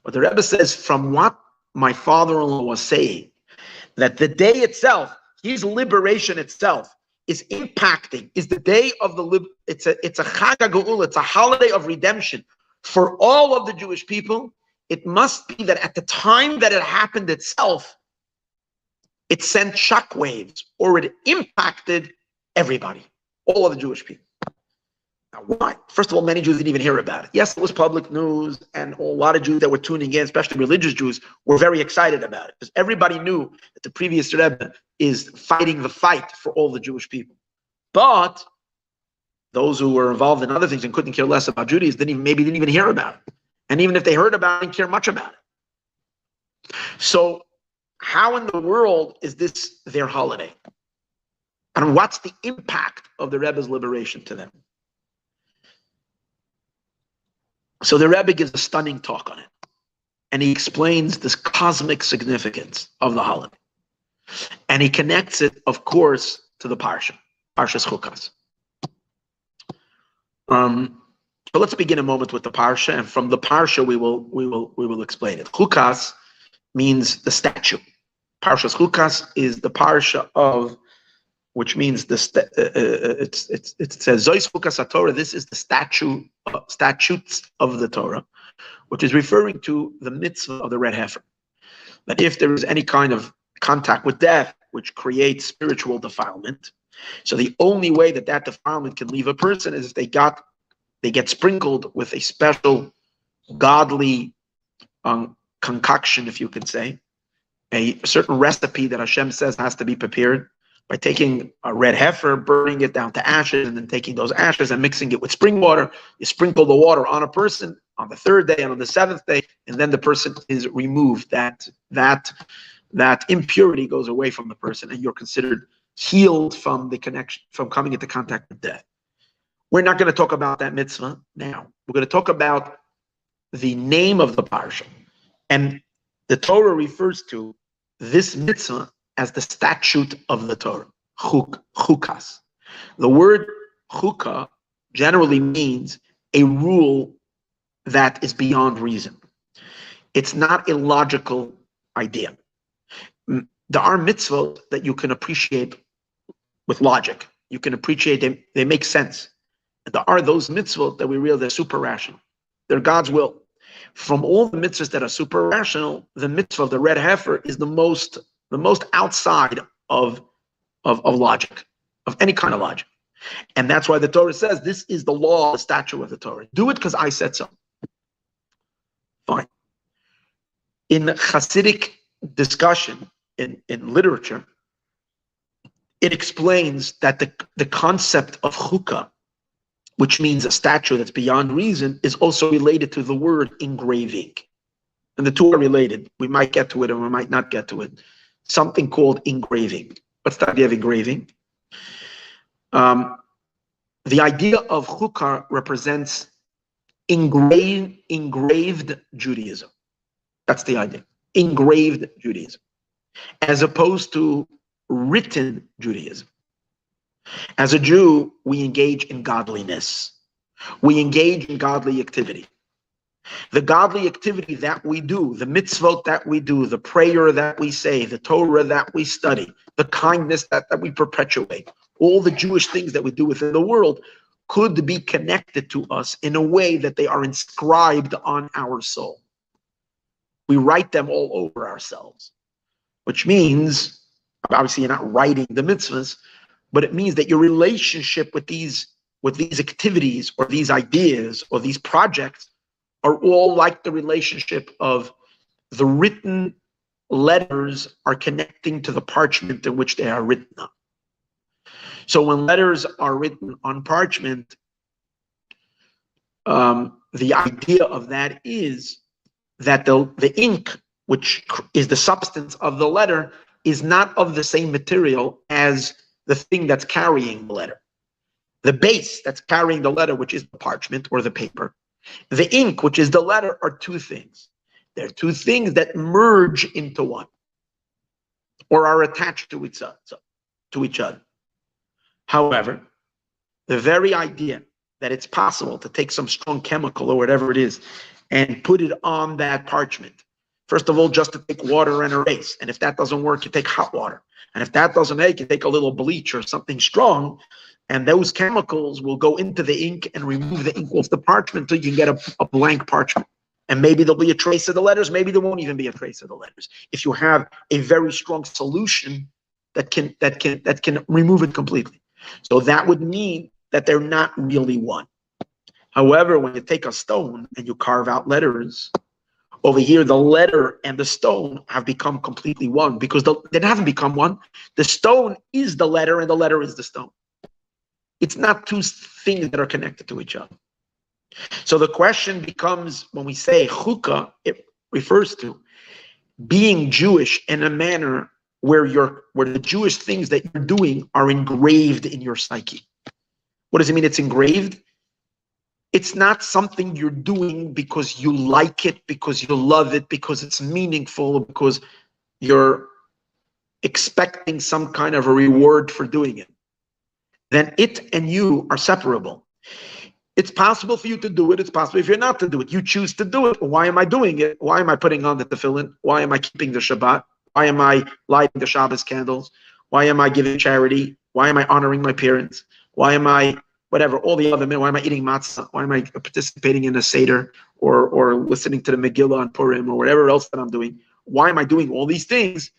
But the Rebbe says, from what my father-in-law was saying, that the day itself, his liberation itself, is impacting, is the day of it's a Chag HaGeula, it's a holiday of redemption for all of the Jewish people. It must be that at the time that it happened itself, it sent shockwaves, or it impacted everybody, all of the Jewish people. Now, why? First of all, many Jews didn't even hear about it. Yes, it was public news, and a lot of Jews that were tuning in, especially religious Jews, were very excited about it, because everybody knew that the previous Rebbe is fighting the fight for all the Jewish people. But those who were involved in other things and couldn't care less about Judaism didn't even hear about it. And even if they heard about it, didn't care much about it. So how in the world is this their holiday? And what's the impact of the Rebbe's liberation to them? So the Rebbe gives a stunning talk on it. And he explains this cosmic significance of the holiday. And he connects it, of course, to the Parshas Chukas. So let's begin a moment with the Parsha, and from the Parsha we will explain it. Chukas means the statue. Parshas Chukas is the Parsha of, which means it says Zois Chukas HaTorah. This is the statutes of the Torah, which is referring to the mitzvah of the red heifer. That if there is any kind of contact with death, which creates spiritual defilement, so the only way that defilement can leave a person is if they get sprinkled with a special godly concoction, if you could say, a certain recipe that Hashem says has to be prepared, by taking a red heifer, burning it down to ashes, and then taking those ashes and mixing it with spring water. You sprinkle the water on a person on the third day and on the seventh day, and then the person is removed. That impurity goes away from the person, and you're considered healed from the connection, from coming into contact with death. We're not going to talk about that mitzvah now. We're going to talk about the name of the parsha. And the Torah refers to this mitzvah as the statute of the Torah, chukas. The word chukah generally means a rule that is beyond reason. It's not a logical idea. There are mitzvot that you can appreciate with logic. You can appreciate them, they make sense. There are those mitzvot that we realize they're super rational. They're God's will. From all the mitzvahs that are super rational, the mitzvah of the red heifer is the most outside of logic, of any kind of logic. And that's why the Torah says this is the law, the statute of the Torah. Do it because I said so. Fine. In Hasidic discussion, in literature, it explains that the concept of chukah, which means a statue that's beyond reason, is also related to the word engraving. And the two are related. We might get to it and we might not get to it. Something called engraving. What's the idea of engraving? The idea of chukah represents engraved Judaism. That's the idea. Engraved Judaism. As opposed to written Judaism. As a Jew, we engage in godliness. We engage in godly activity. The godly activity that we do, the mitzvot that we do, the prayer that we say, the Torah that we study, the kindness that we perpetuate, all the Jewish things that we do within the world could be connected to us in a way that they are inscribed on our soul. We write them all over ourselves, which means, obviously you're not writing the mitzvahs, but it means that your relationship with these activities or these ideas or these projects are all like the relationship of the written letters are connecting to the parchment in which they are written on. So when letters are written on parchment, the idea of that is that the ink, which is the substance of the letter, is not of the same material as the thing that's carrying the letter. The base that's carrying the letter, which is the parchment or the paper, the ink, which is the letter, are two things. They're two things that merge into one or are attached to each other. However, the very idea that it's possible to take some strong chemical or whatever it is and put it on that parchment, first of all, just to take water and erase. And if that doesn't work, you take hot water. And if that doesn't make, you take a little bleach or something strong, and those chemicals will go into the ink and remove the ink off the parchment until you can get a blank parchment. And maybe there'll be a trace of the letters, maybe there won't even be a trace of the letters. If you have a very strong solution that can remove it completely. So that would mean that they're not really one. However, when you take a stone and you carve out letters, over here, the letter and the stone have become completely one because they haven't become one. The stone is the letter and the letter is the stone. It's not two things that are connected to each other. So the question becomes, when we say chukah, it refers to being Jewish in a manner where the Jewish things that you're doing are engraved in your psyche. What does it mean it's engraved? It's not something you're doing because you like it, because you love it, because it's meaningful, because you're expecting some kind of a reward for doing it. Then it and you are separable. It's possible for you to do it. It's possible if you're not to do it. You choose to do it. Why am I doing it? Why am I putting on the tefillin? Why am I keeping the Shabbat? Why am I lighting the Shabbos candles? Why am I giving charity? Why am I honoring my parents? Why am I whatever, all the other men? Why am I eating matzah? Why am I participating in a Seder or listening to the Megillah on Purim or whatever else that I'm doing? Why am I doing all these things?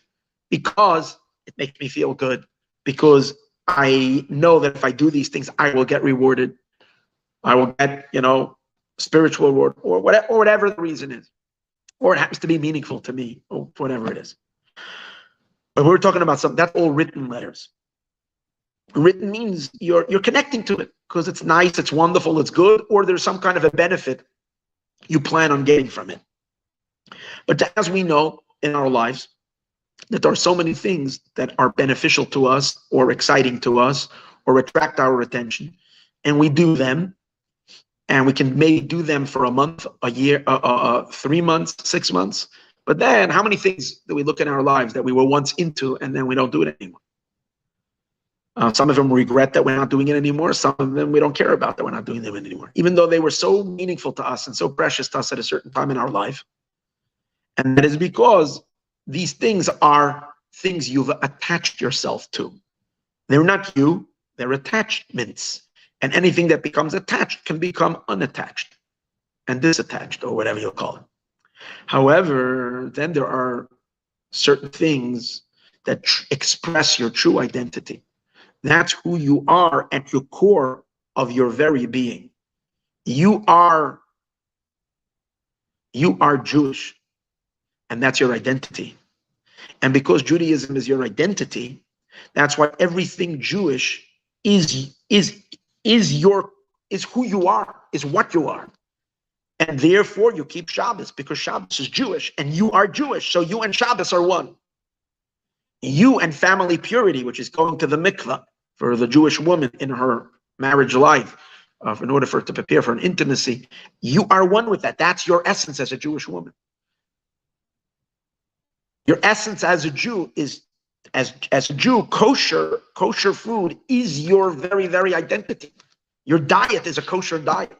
Because it makes me feel good. Because I know that if I do these things, I will get rewarded. I will get, spiritual reward or whatever the reason is. Or it happens to be meaningful to me or whatever it is. But we're talking about something, that's all written letters. Written means you're connecting to it because it's nice, it's wonderful, it's good, or there's some kind of a benefit you plan on getting from it. But as we know in our lives, that there are so many things that are beneficial to us or exciting to us or attract our attention, and we do them, and we can maybe do them for a month, a year, 3 months, 6 months. But then how many things do we look in our lives that we were once into and then we don't do it anymore? Some of them regret that we're not doing it anymore. Some of them we don't care about that we're not doing them anymore, even though they were so meaningful to us and so precious to us at a certain time in our life. And that is because these things are things you've attached yourself to. They're not you, they're attachments. And anything that becomes attached can become unattached and disattached, or whatever you'll call it. However, then there are certain things that express your true identity. That's who you are at your core of your very being. You are Jewish, and that's your identity. And because Judaism is your identity, that's why everything Jewish is who you are, is what you are. And therefore you keep Shabbos, because Shabbos is Jewish and you are Jewish. So you and Shabbos are one. You and family purity, which is going to the mikvah for the Jewish woman in her marriage life, in order for her to prepare for an intimacy, you are one with that. That's your essence as a Jewish woman. Your essence as a Jew is, as a Jew, kosher food is your very, very identity. Your diet is a kosher diet.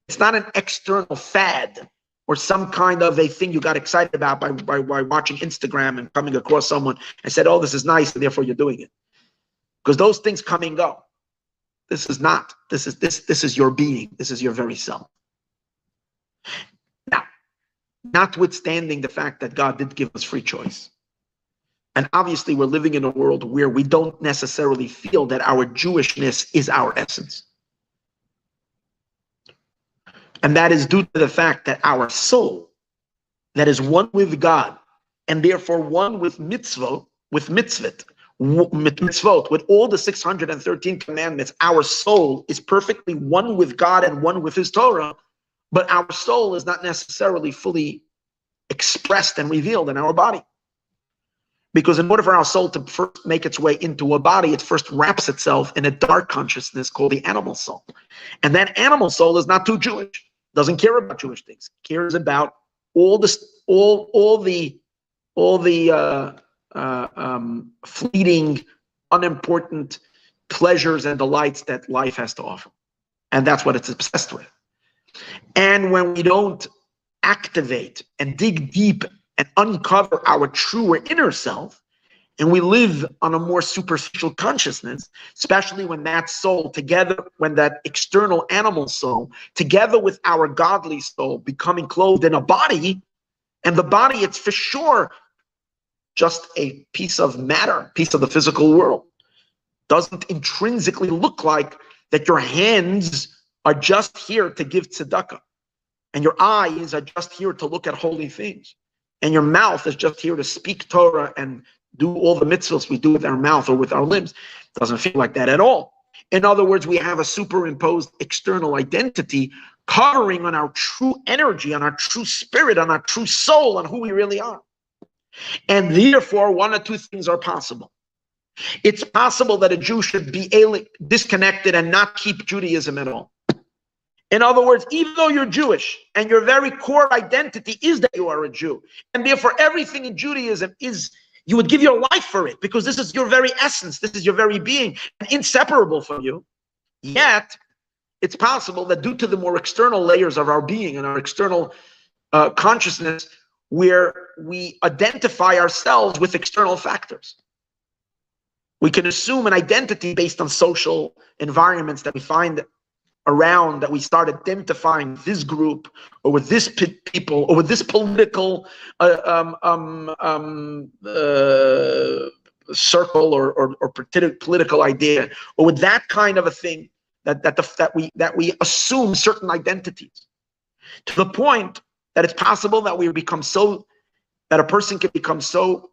It's not an external fad or some kind of a thing you got excited about by watching Instagram and coming across someone and said, oh, this is nice, and therefore you're doing it. Because those things come and go. This is not. This is your being. This is your very self. Now, notwithstanding the fact that God did give us free choice, and obviously we're living in a world where we don't necessarily feel that our Jewishness is our essence. And that is due to the fact that our soul, that is one with God, and therefore one with mitzvot, with all the 613 commandments, our soul is perfectly one with God and one with His Torah, but our soul is not necessarily fully expressed and revealed in our body. Because in order for our soul to first make its way into a body, it first wraps itself in a dark consciousness called the animal soul. And that animal soul is not too Jewish, doesn't care about Jewish things, cares about all the fleeting, unimportant pleasures and delights that life has to offer. And that's what it's obsessed with. And when we don't activate and dig deep and uncover our truer inner self, and we live on a more superficial consciousness, especially when that soul together, when that external animal soul, together with our godly soul, becoming clothed in a body, and the body, it's for sure just a piece of matter, piece of the physical world. Doesn't intrinsically look like that your hands are just here to give tzedakah, and your eyes are just here to look at holy things, and your mouth is just here to speak Torah and do all the mitzvahs we do with our mouth or with our limbs. Doesn't feel like that at all. In other words, we have a superimposed external identity covering on our true energy, on our true spirit, on our true soul, on who we really are. And therefore, one or two things are possible. It's possible that a Jew should be disconnected and not keep Judaism at all. In other words, even though you're Jewish and your very core identity is that you are a Jew, and therefore everything in Judaism is, you would give your life for it because this is your very essence, this is your very being, inseparable from you. Yet, it's possible that due to the more external layers of our being and our external consciousness, where we identify ourselves with external factors. We can assume an identity based on social environments that we find around, that we start identifying this group or with this people or with this political circle or political idea, or with that kind of a thing, that we assume certain identities, to the point that it's possible that we become so, that a person can become so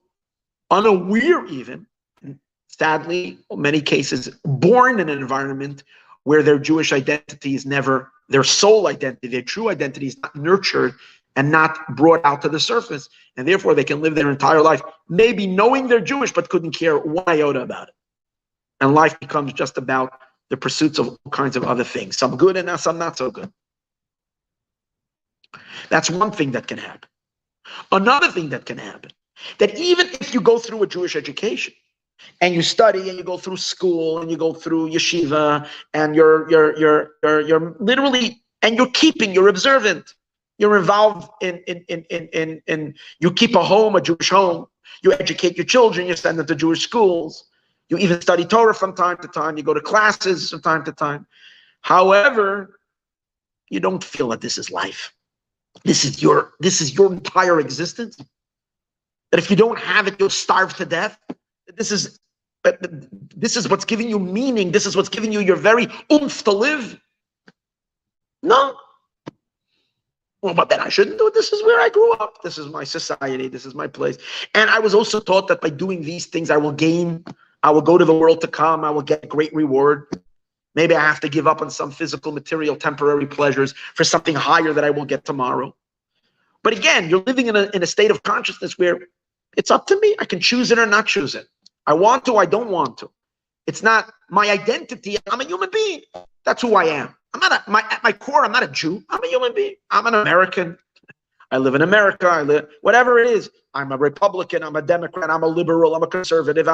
unaware even, sadly, in many cases, born in an environment where their Jewish identity is never, their soul identity, their true identity is not nurtured and not brought out to the surface. And therefore, they can live their entire life, maybe knowing they're Jewish, but couldn't care one iota about it. And life becomes just about the pursuits of all kinds of other things, some good and some not so good. That's one thing that can happen. Another thing that can happen, that even if you go through a Jewish education, and you study and you go through school and you go through yeshiva and you're literally, and you're observant, you're involved in you keep a home, a Jewish home, you educate your children, you send them to Jewish schools, you even study Torah from time to time, you go to classes from time to time. However, you don't feel that this is life. This is your entire existence. That if you don't have it, you'll starve to death. This is what's giving you meaning. This is what's giving you your very oomph to live. No. Well, but then I shouldn't do it. This is where I grew up. This is my society. This is my place. And I was also taught that by doing these things, I will go to the world to come. I will get a great reward. Maybe I have to give up on some physical, material, temporary pleasures for something higher that I will get tomorrow. But again, you're living in a state of consciousness where it's up to me. I can choose it or not choose it. I want to, I don't want to. It's not my identity. I'm a human being. That's who I am. At my core, I'm not a Jew. I'm a human being. I'm an American. I live in America. Whatever it is. I'm a Republican. I'm a Democrat. I'm a liberal. I'm a conservative.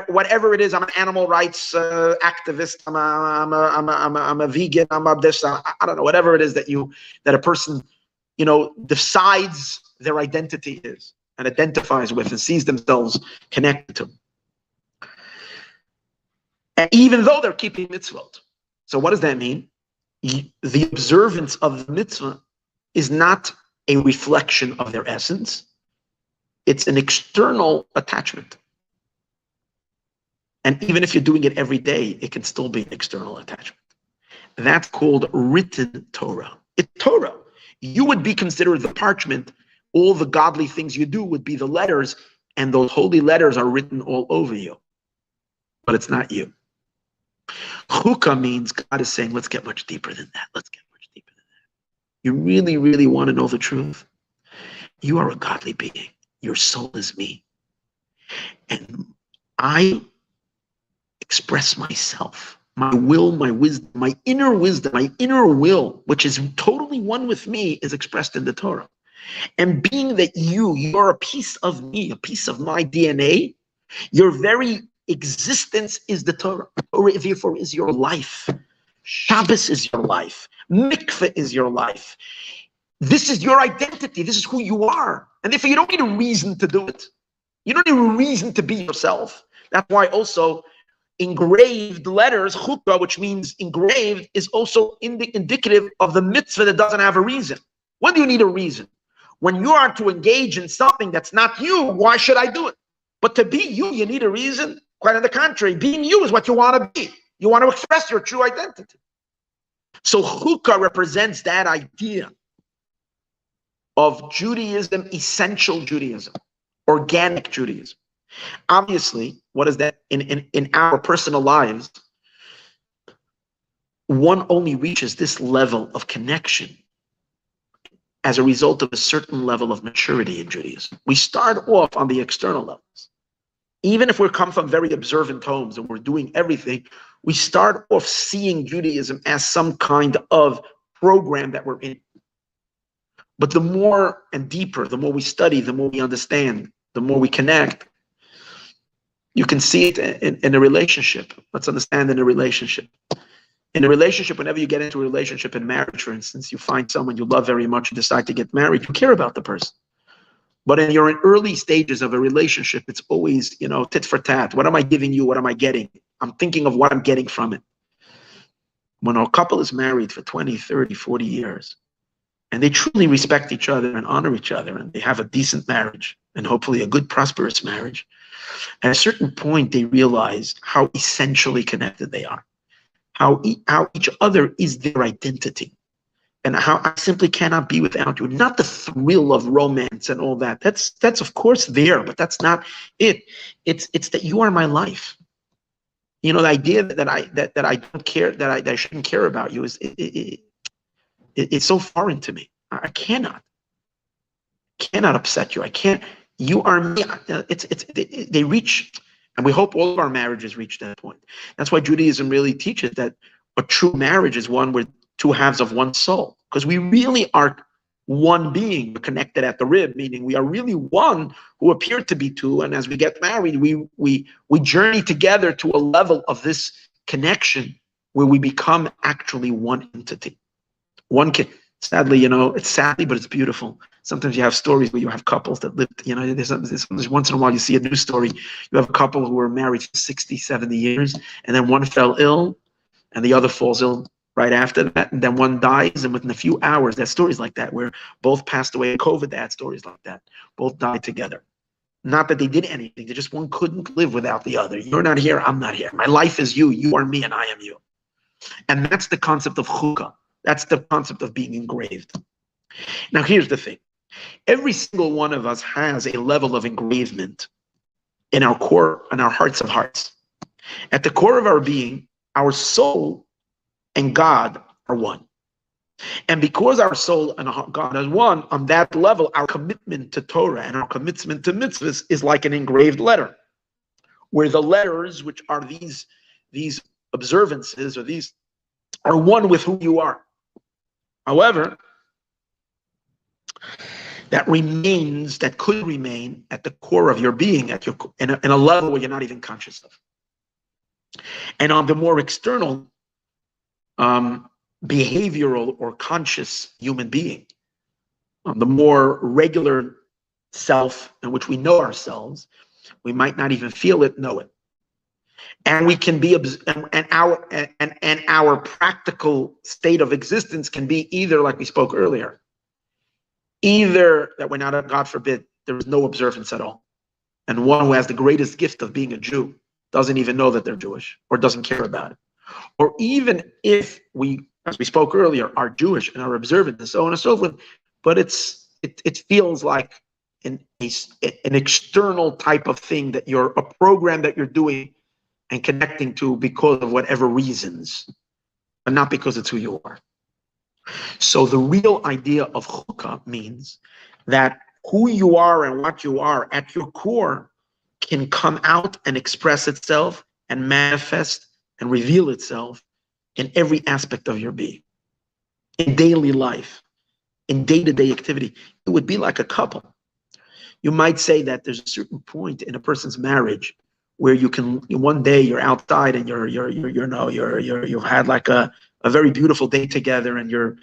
Whatever it is. I'm an animal rights activist. I'm a vegan. I'm a this. I don't know. Whatever it is that a person, decides their identity is and identifies with and sees themselves connected to. And even though they're keeping mitzvot. So what does that mean? The observance of the mitzvah is not a reflection of their essence. It's an external attachment. And even if you're doing it every day, it can still be an external attachment. That's called written Torah. It's Torah. You would be considered the parchment. All the godly things you do would be the letters, and those holy letters are written all over you. But it's not you. Chukas means God is saying, let's get much deeper than that. Let's get much deeper than that. You really, really want to know the truth? You are a godly being. Your soul is me. And I express myself, my will, my wisdom, my inner will, which is totally one with me, is expressed in the Torah. And being that you're a piece of me, a piece of my DNA, your very existence is the Torah. Torah, therefore, is your life. Shabbos is your life. Mikveh is your life. This is your identity. This is who you are. And therefore, you don't need a reason to do it. You don't need a reason to be yourself. That's why also engraved letters, Chukas, which means engraved, is also indicative of the mitzvah that doesn't have a reason. When do you need a reason? When you are to engage in something that's not you, why should I do it? But to be you need a reason. Quite on the contrary, being you is what you want to be. You want to express your true identity. So Chukas represents that idea of Judaism, essential Judaism, organic Judaism. Obviously, what is that? In our personal lives, one only reaches this level of connection as a result of a certain level of maturity in Judaism. We start off on the external levels. Even if we come from very observant homes and we're doing everything, we start off seeing Judaism as some kind of program that we're in. But the more and deeper, the more we study, the more we understand, the more we connect, you can see it in a relationship. Let's understand in a relationship. In a relationship, whenever you get into a relationship in marriage, for instance, you find someone you love very much, you decide to get married, you care about the person. But in your early stages of a relationship, it's always, tit for tat. What am I giving you? What am I getting? I'm thinking of what I'm getting from it. When a couple is married for 20, 30, 40 years, and they truly respect each other and honor each other, and they have a decent marriage, and hopefully a good, prosperous marriage, at a certain point, they realize how essentially connected they are, how each other is their identity. and how I simply cannot be without you. Not the thrill of romance and all that. That's of course there, but that's not it. It's that you are my life. You know, the idea that I don't care, that I shouldn't care about you it's so foreign to me. I cannot upset you. I can't. You are me. They reach, and we hope all of our marriages reach that point. That's why Judaism really teaches that a true marriage is one with two halves of one soul, because we really are one being connected at the rib, meaning we are really one who appear to be two. And as we get married, we journey together to a level of this connection where we become actually one entity. One can, sadly, you know, it's sadly, but it's beautiful. Sometimes you have stories where you have couples that lived, you know, there's once in a while you see a news story. You have a couple who were married for 60, 70 years, and then one fell ill, and the other falls ill right after that, and then one dies, and within a few hours, there's stories like that, where both passed away in COVID, they had stories like that. Both died together. Not that they did anything, they just one couldn't live without the other. You're not here, I'm not here. My life is you, you are me, and I am you. And that's the concept of chukah. That's the concept of being engraved. Now, here's the thing. Every single one of us has a level of engravement in our core, in our hearts of hearts. At the core of our being, our soul and God are one. And because our soul and God is one, on that level, our commitment to Torah and our commitment to mitzvahs is like an engraved letter, where the letters, which are these observances, or these, are one with who you are. However, that could remain at the core of your being, at your in a level where you're not even conscious of. And on the more external, behavioral or conscious human being, on the more regular self in which we know ourselves, we might not even feel it, know it. And we can be, and our practical state of existence can be either, like we spoke earlier, either that we're not, God forbid, there is no observance at all. And one who has the greatest gift of being a Jew doesn't even know that they're Jewish or doesn't care about it. Or even if we, as we spoke earlier, are Jewish and are observant and so on and so forth, but it feels like an external type of thing, that you're a program that you're doing and connecting to because of whatever reasons, but not because it's who you are. So the real idea of chukah means that who you are and what you are at your core can come out and express itself and manifest and reveal itself in every aspect of your being. In daily life, in day-to-day activity, it would be like a couple. You might say that there's a certain point in a person's marriage where you can, one day you're outside and you had like a very beautiful day together, and you're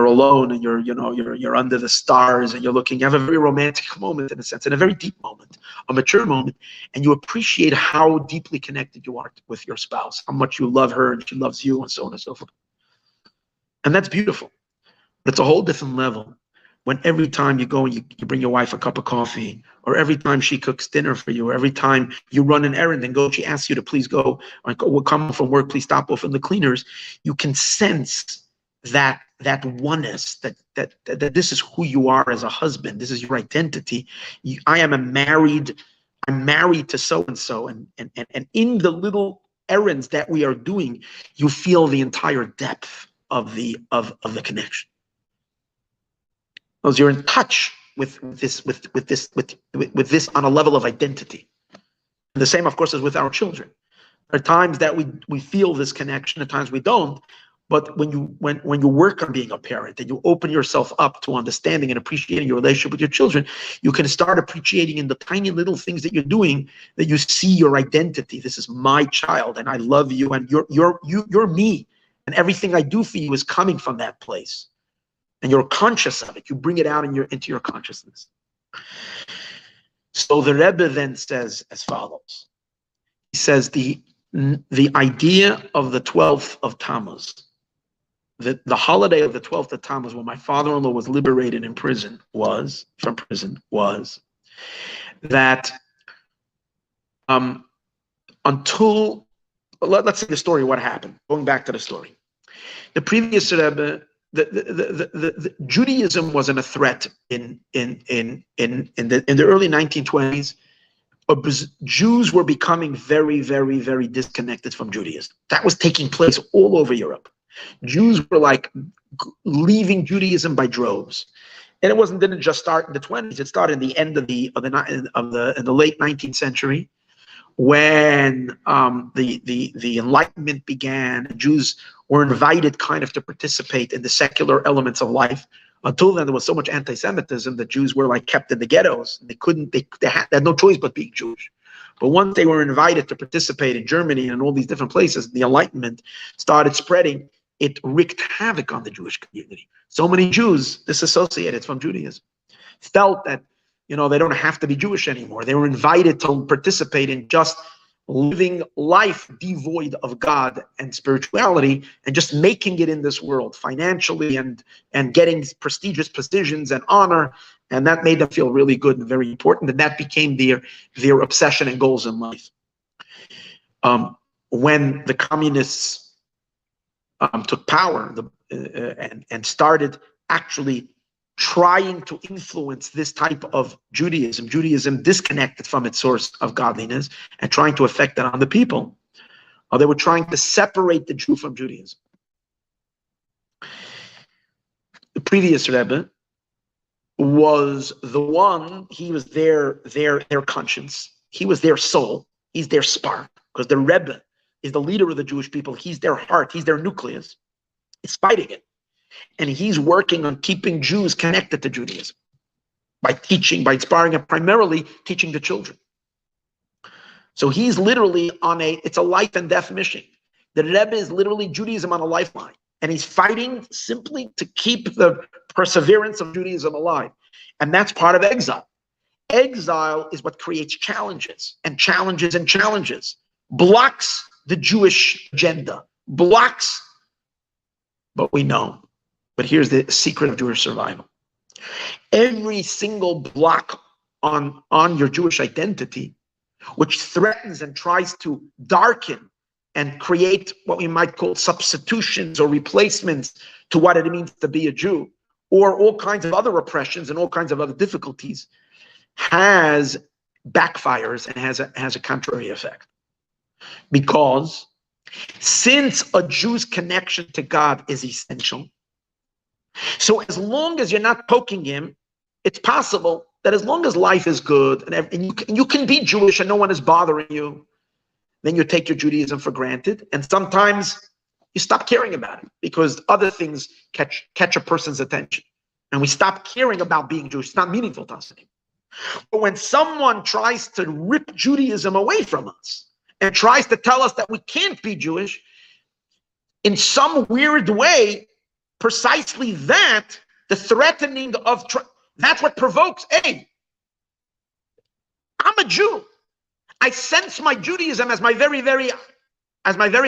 alone, and you're under the stars, and you have a very romantic moment, in a sense, and a very deep moment, a mature moment, and you appreciate how deeply connected you are with your spouse, how much you love her and she loves you, and so on and so forth. And that's beautiful. But it's a whole different level when every time you go and you bring your wife a cup of coffee, or every time she cooks dinner for you, or every time you run an errand and she asks you to please go, or we'll come from work, please stop off in the cleaners, you can sense that oneness, that this is who you are as a husband, this is your identity. I'm married to so-and-so, and in the little errands that we are doing, you feel the entire depth of the connection. Because you're in touch with this on a level of identity. And the same, of course, as with our children. There are times that we feel this connection, at times we don't. But when you work on being a parent and you open yourself up to understanding and appreciating your relationship with your children, you can start appreciating in the tiny little things that you're doing, that you see your identity. This is my child, and I love you, and you're me, and everything I do for you is coming from that place. And you're conscious of it. You bring it out into your consciousness. So the Rebbe then says as follows. He says the idea of the 12th of Tammuz, the holiday of the 12th of Tammuz, when my father-in-law was liberated from prison, was that until, let's say the story, what happened. Going back to the story. The previous Rebbe the Judaism wasn't a threat in the early 1920s. Jews were becoming very, very, very disconnected from Judaism. That was taking place all over Europe. Jews were like leaving Judaism by droves, and didn't just start in the 20s. It started in the end of the late 19th century, when the Enlightenment began. Jews were invited kind of to participate in the secular elements of life. Until then, there was so much anti-Semitism that Jews were like kept in the ghettos. They had no choice but being Jewish. But once they were invited to participate in Germany and all these different places, the Enlightenment started spreading. It wreaked havoc on the Jewish community. So many Jews disassociated from Judaism, felt that they don't have to be Jewish anymore. They were invited to participate in just living life devoid of God and spirituality, and just making it in this world financially and getting prestigious positions and honor. And that made them feel really good and very important. And that became their obsession and goals in life. When the communists took power and started actually trying to influence this type of Judaism disconnected from its source of godliness, and trying to affect that on the people. They were trying to separate the Jew from Judaism. The previous Rebbe was the one. He was their conscience. He was their soul. He's their spark, because the Rebbe is the leader of the Jewish people. He's their heart. He's their nucleus. He's fighting it. And he's working on keeping Jews connected to Judaism by inspiring, and primarily teaching the children. So he's literally it's a life and death mission. The Rebbe is literally Judaism on a lifeline. And he's fighting simply to keep the perseverance of Judaism alive. And that's part of exile. Exile is what creates challenges and challenges and challenges, blocks the Jewish agenda, blocks. But we know. But here's the secret of Jewish survival. Every single block on your Jewish identity, which threatens and tries to darken and create what we might call substitutions or replacements to what it means to be a Jew, or all kinds of other oppressions and all kinds of other difficulties, backfires and has a contrary effect. Because since a Jew's connection to God is essential, so as long as you're not poking him, it's possible that as long as life is good and you can be Jewish and no one is bothering you, then you take your Judaism for granted, and sometimes you stop caring about it because other things catch a person's attention, and we stop caring about being Jewish. It's not meaningful to us anymore. But when someone tries to rip Judaism away from us and tries to tell us that we can't be Jewish, in some weird way, precisely that, the threatening of, that's what provokes, hey, I'm a Jew. I sense my Judaism as my very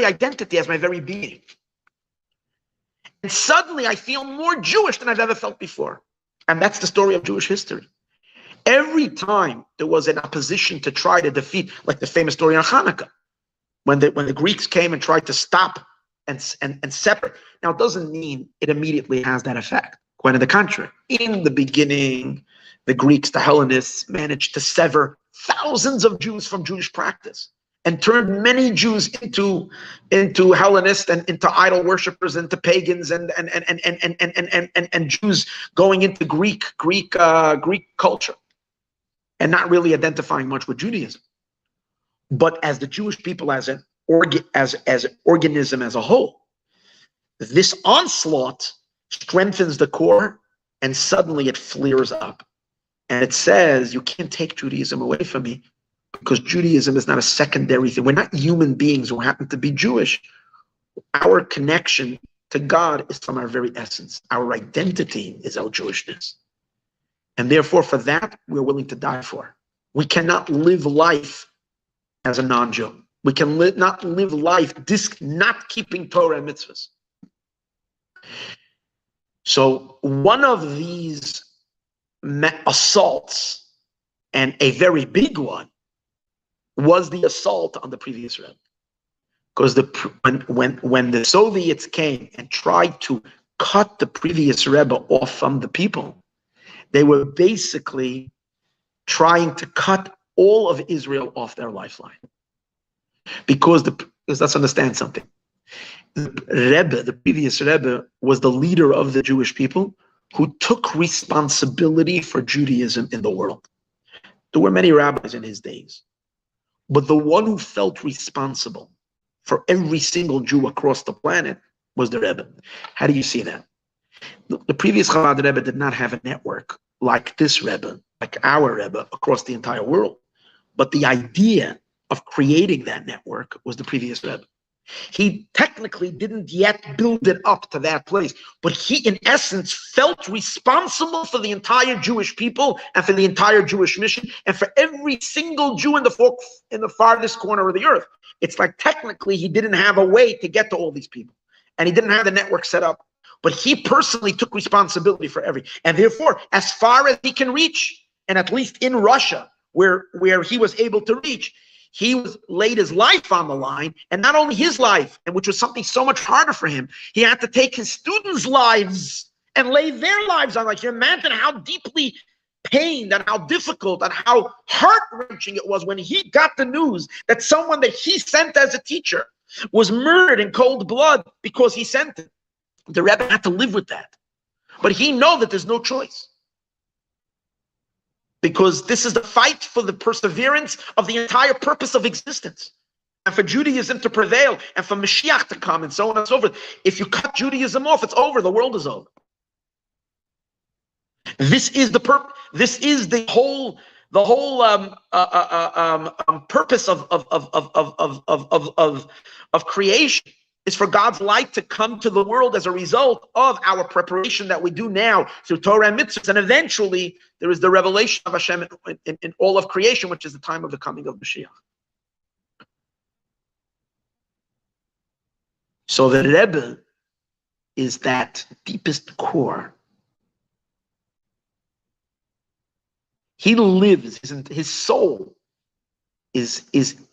identity, as my very being. And suddenly I feel more Jewish than I've ever felt before. And that's the story of Jewish history. Every time there was an opposition to try to defeat, like the famous story on Hanukkah, when the Greeks came and tried to stop and separate. Now, it doesn't mean it immediately has that effect. Quite on the contrary. In the beginning, the Greeks, the Hellenists, managed to sever thousands of Jews from Jewish practice and turned many Jews into Hellenists and into idol worshippers, into pagans, and Jews going into Greek culture and not really identifying much with Judaism. But as the Jewish people, as an organism as a whole, this onslaught strengthens the core, and suddenly it flares up. And it says, you can't take Judaism away from me, because Judaism is not a secondary thing. We're not human beings who happen to be Jewish. Our connection to God is from our very essence. Our identity is our Jewishness. And therefore, for that, we're willing to die for. We cannot live life as a non-Jew. We can not live life not keeping Torah and mitzvahs. So one of these assaults, and a very big one, was the assault on the previous Rebbe. Because when the Soviets came and tried to cut the previous Rebbe off from the people, they were basically trying to cut all of Israel off their lifeline. Because let's understand something. The Rebbe, the previous Rebbe, was the leader of the Jewish people who took responsibility for Judaism in the world. There were many rabbis in his days, but the one who felt responsible for every single Jew across the planet was the Rebbe. How do you see that? The previous Chabad Rebbe did not have a network like this Rebbe, like our Rebbe, across the entire world. But the idea of creating that network was the previous Rebbe. He technically didn't yet build it up to that place, but he, in essence, felt responsible for the entire Jewish people and for the entire Jewish mission and for every single Jew in the farthest corner of the earth. It's like technically he didn't have a way to get to all these people, and he didn't have the network set up. But he personally took responsibility for and therefore, as far as he can reach, and at least in Russia, where he was able to reach, he was laid his life on the line, and not only his life, and which was something so much harder for him, he had to take his students' lives and lay their lives on. Like, you imagine how deeply pained and how difficult and how heart-wrenching it was when he got the news that someone that he sent as a teacher was murdered in cold blood because he sent it. The Rebbe had to live with that. But he knew that there's no choice. Because this is the fight for the perseverance of the entire purpose of existence. And for Judaism to prevail, and for Mashiach to come, and so on and so forth. If you cut Judaism off, it's over. The world is over. This is the purpose. This is the whole purpose of creation. Is for God's light to come to the world as a result of our preparation that we do now through Torah and mitzvahs, and eventually there is the revelation of Hashem in all of creation, which is the time of the coming of Mashiach. So the Rebbe is that deepest core. He lives, his soul is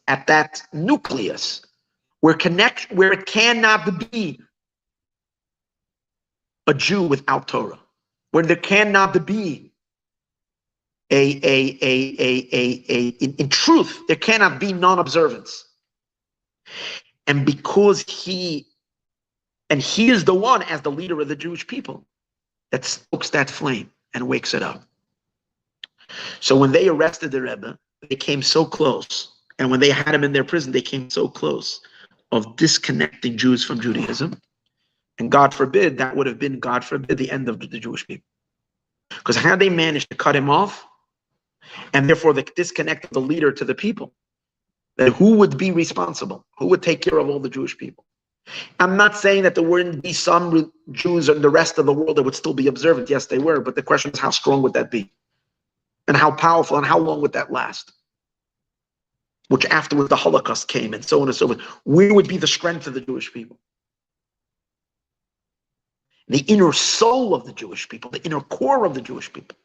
at that nucleus where it cannot be a Jew without Torah, where there cannot be in truth, there cannot be non-observance. And because he is the one, as the leader of the Jewish people, that stokes that flame and wakes it up. So when they arrested the Rebbe, they came so close. And when they had him in their prison, they came so close of disconnecting Jews from Judaism. And God forbid, that would have been, God forbid, the end of the Jewish people. Because how they managed to cut him off, and therefore the disconnect of the leader to the people, then who would be responsible? Who would take care of all the Jewish people? I'm not saying that there wouldn't be some Jews in the rest of the world that would still be observant. Yes, they were. But the question is, how strong would that be? And how powerful and how long would that last? Which afterwards the Holocaust came and so on and so forth. Where would be the strength of the Jewish people? The inner soul of the Jewish people, the inner core of the Jewish people,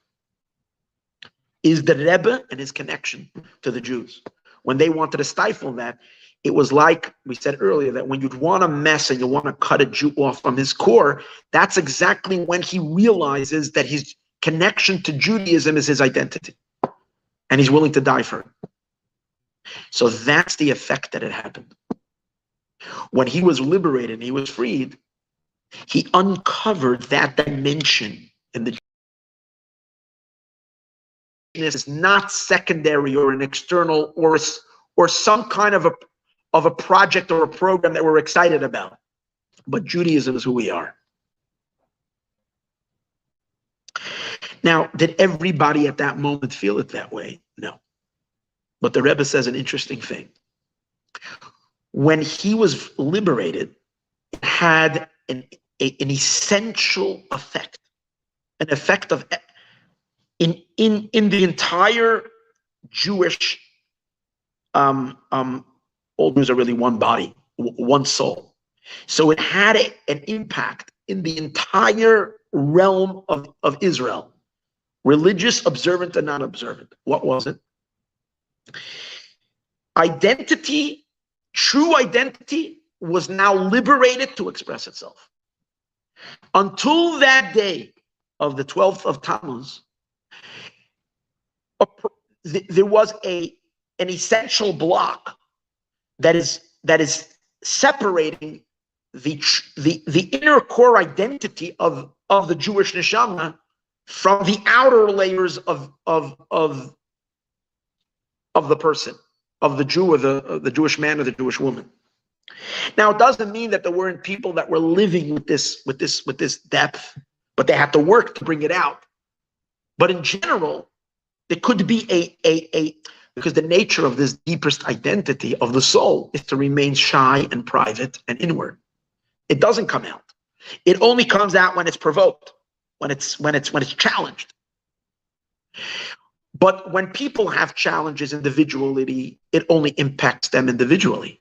is the Rebbe and his connection to the Jews. When they wanted to stifle that, it was like we said earlier, that when you'd want to mess and you want to cut a Jew off from his core, that's exactly when he realizes that his connection to Judaism is his identity. And he's willing to die for it. So that's the effect that it happened. When he was liberated and he was freed, he uncovered that dimension in the is not secondary or an external or some kind of a project or a program that we're excited about. But Judaism is who we are. Now, did everybody at that moment feel it that way? No. But the Rebbe says an interesting thing. When he was liberated, it had an essential effect, an effect of in the entire Jewish, all Jews are really one body, one soul. So it had an impact in the entire realm of Israel, religious, observant, and non-observant. What was it? Identity, true identity, was now liberated to express itself. Until that day of the 12th of Tammuz, there was an essential block that is separating the inner core identity of the Jewish neshama from the outer layers of the person, of the Jew, or the Jewish man or the Jewish woman. Now, it doesn't mean that there weren't people that were living with this depth, but they had to work to bring it out. But in general, there could be because the nature of this deepest identity of the soul is to remain shy and private and inward. It doesn't come out. It only comes out when it's provoked, when it's challenged. But when people have challenges individually, it only impacts them individually.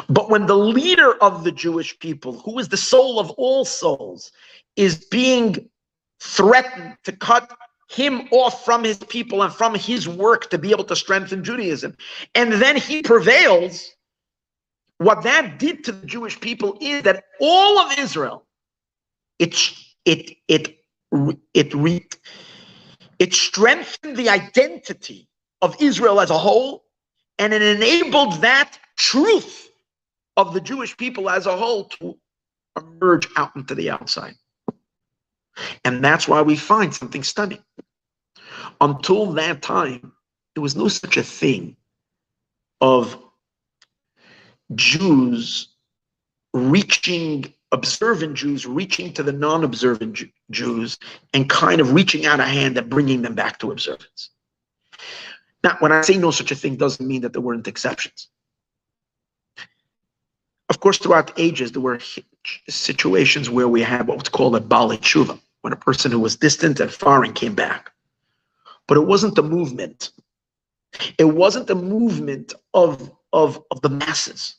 But when the leader of the Jewish people, who is the soul of all souls, is being threatened to cut him off from his people and from his work to be able to strengthen Judaism, and then he prevails, what that did to the Jewish people is that all of Israel, it strengthened the identity of Israel as a whole, and it enabled that truth of the Jewish people as a whole to emerge out into the outside. And that's why we find something stunning. Until that time, there was no such a thing of Jews observant Jews reaching to the non-observant Jews and kind of reaching out a hand and bringing them back to observance. Now, when I say no such a thing, doesn't mean that there weren't exceptions. Of course, throughout the ages, there were situations where we had what's called a Baalei Tshuva, when a person who was distant and foreign came back. But it wasn't the movement. It wasn't the movement of the masses.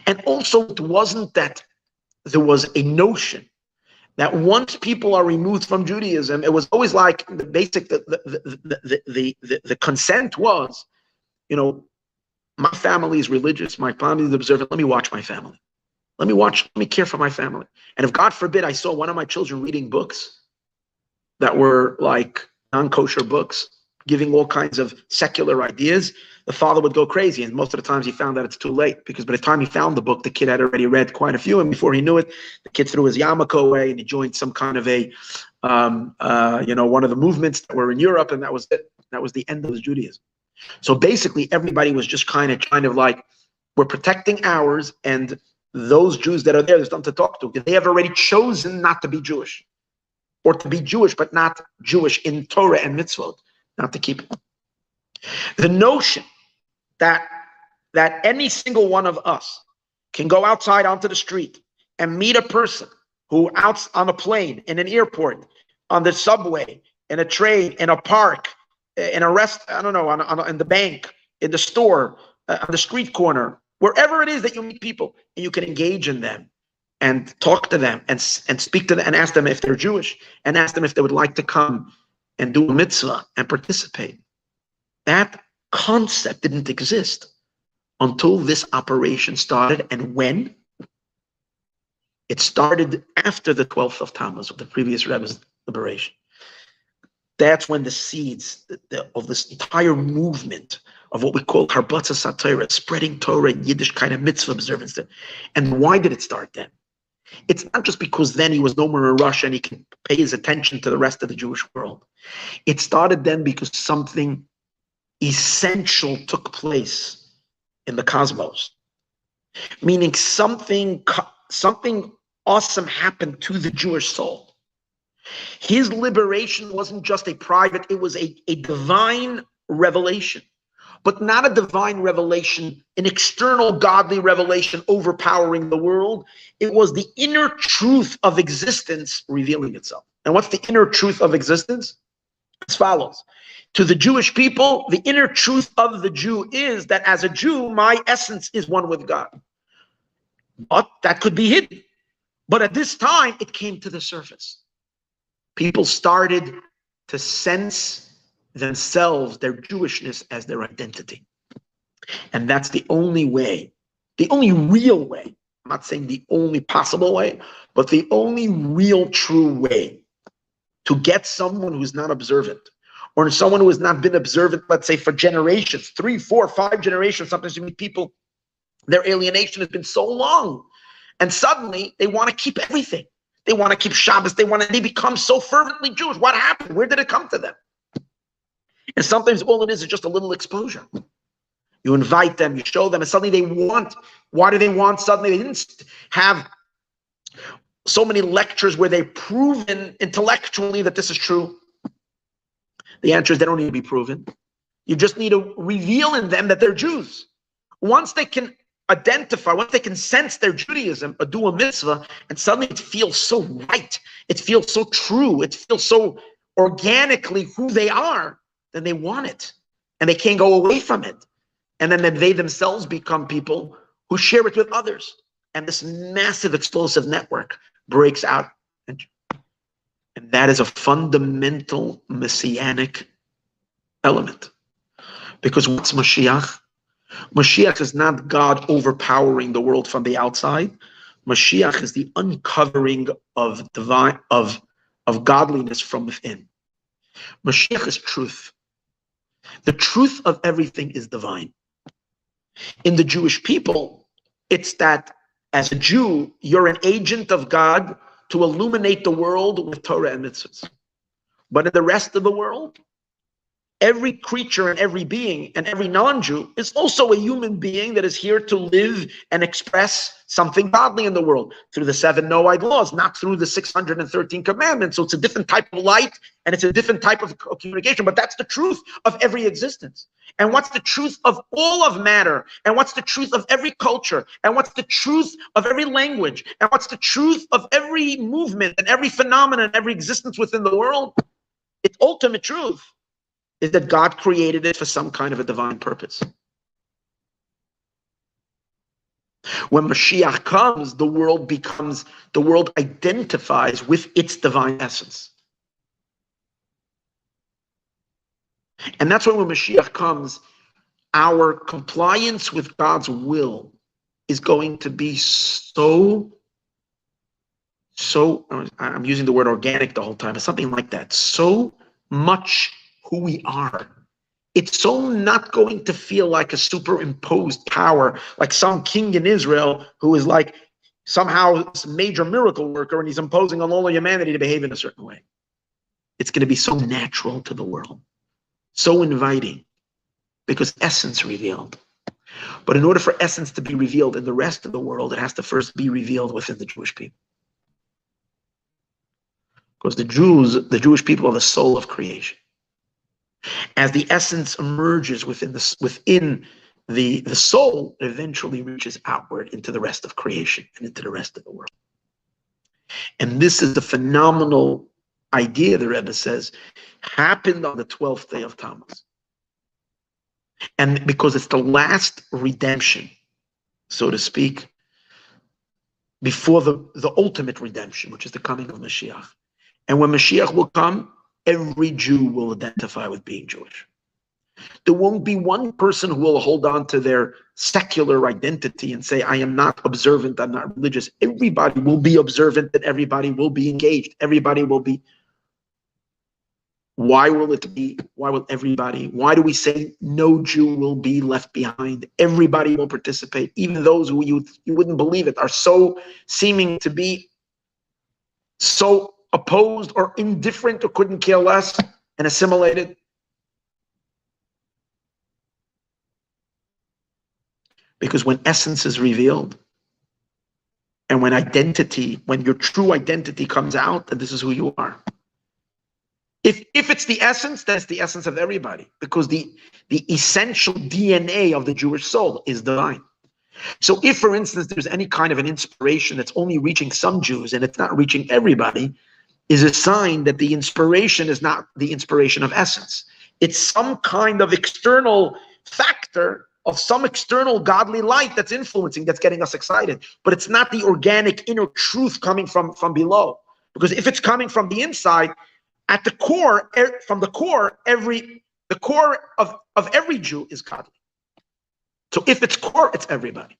And also, it wasn't that there was a notion that once people are removed from Judaism, it was always like the basic, the consent was, my family is religious, my family is observant, let me watch my family. Let me care for my family. And if God forbid I saw one of my children reading books that were like non-kosher books, giving all kinds of secular ideas, the father would go crazy. And most of the times he found that it's too late, because by the time he found the book, the kid had already read quite a few. And before he knew it, the kid threw his yarmulke away and he joined some kind of one of the movements that were in Europe. And that was it. That was the end of his Judaism. So basically everybody was just kind of like, we're protecting ours, and those Jews that are there, there's nothing to talk to. They have already chosen not to be Jewish, or to be Jewish, but not Jewish in Torah and mitzvot, not to keep it. The notion that any single one of us can go outside onto the street and meet a person who out on a plane, in an airport, on the subway, in a train, in a park, in a in the bank, in the store, on the street corner, wherever it is that you meet people, and you can engage in them and talk to them and speak to them and ask them if they're Jewish, and ask them if they would like to come and do a mitzvah and participate. That concept didn't exist until this operation started. And when? It started after the 12th of Tammuz, of the previous Rebbe's liberation. That's when the seeds of this entire movement of what we call Harbatzas HaTorah, spreading Torah and Yiddish kind of mitzvah observance. And why did it start then? It's not just because then he was no more in Russia and he can pay his attention to the rest of the Jewish world. It started then because something essential took place in the cosmos. Meaning something awesome happened to the Jewish soul. His liberation wasn't just a private, it was a divine revelation. But not a divine revelation, an external godly revelation overpowering the world. It was the inner truth of existence revealing itself. And what's the inner truth of existence? As follows. To the Jewish people, the inner truth of the Jew is that as a Jew, my essence is one with God. But that could be hidden. But at this time, it came to the surface. People started to sense themselves, their Jewishness, as their identity. And that's the only way, the only real way I'm not saying the only possible way, but the only real true way to get someone who's not observant, or someone who has not been observant, let's say for generations, 3, 4, 5 generations. Sometimes you meet people, their alienation has been so long, and suddenly they want to keep everything. They want to keep Shabbos. They become so fervently Jewish. What happened? Where did it come to them? And sometimes all it is just a little exposure. You invite them, you show them, and suddenly they want. Why do they want? Suddenly they didn't have so many lectures where they've proven intellectually that this is true. The answer is they don't need to be proven. You just need to reveal in them that they're Jews. Once they can identify, once they can sense their Judaism or do a mitzvah, and suddenly it feels so right, it feels so true, it feels so organically who they are, then they want it. And they can't go away from it. And then they themselves become people who share it with others. And this massive explosive network breaks out. And that is a fundamental messianic element. Because what's Mashiach? Mashiach is not God overpowering the world from the outside. Mashiach is the uncovering of divine of godliness from within. Mashiach is truth. The truth of everything is divine. In the Jewish people, it's that as a Jew, you're an agent of God to illuminate the world with Torah and mitzvahs. But in the rest of the world, every creature and every being and every non-Jew is also a human being that is here to live and express something godly in the world through the 7 Noahide laws, not through the 613 commandments. So it's a different type of light and it's a different type of communication, but that's the truth of every existence. And what's the truth of all of matter? And what's the truth of every culture? And what's the truth of every language? And what's the truth of every movement and every phenomenon, every existence within the world? Its ultimate truth is that God created it for some kind of a divine purpose. When Mashiach comes, the world identifies with its divine essence. And that's why when Mashiach comes, our compliance with God's will is going to be so, I'm using the word organic the whole time, it's something like that, so much who we are. It's so not going to feel like a superimposed power, like some king in Israel who is like somehow a major miracle worker and he's imposing on all of humanity to behave in a certain way. It's going to be so natural to the world, so inviting, because essence revealed. But in order for essence to be revealed in the rest of the world, it has to first be revealed within the Jewish people. Because the Jewish people are the soul of creation. As the essence emerges within the soul, it eventually reaches outward into the rest of creation and into the rest of the world. And this is the phenomenal idea, the Rebbe says, happened on the 12th day of Tammuz. And because it's the last redemption, so to speak, before the ultimate redemption, which is the coming of Mashiach. And when Mashiach will come, every Jew will identify with being Jewish. There won't be one person who will hold on to their secular identity and say, I am not observant, I'm not religious. Everybody will be observant and everybody will be engaged. Everybody will be. Why will everybody? Why do we say no Jew will be left behind? Everybody will participate. Even those who you wouldn't believe it are so seeming to be so opposed or indifferent or couldn't care less and assimilated. Because when essence is revealed and when your true identity comes out, then this is who you are. If it's the essence, then it's the essence of everybody, because the essential DNA of the Jewish soul is divine. So if, for instance, there's any kind of an inspiration that's only reaching some Jews and it's not reaching everybody, is a sign that the inspiration is not the inspiration of essence. It's some kind of external factor of some external godly light that's influencing, that's getting us excited. But it's not the organic inner truth coming from below. Because if it's coming from the inside, at the core, from the core, the core of every Jew is godly. So if it's core, it's everybody.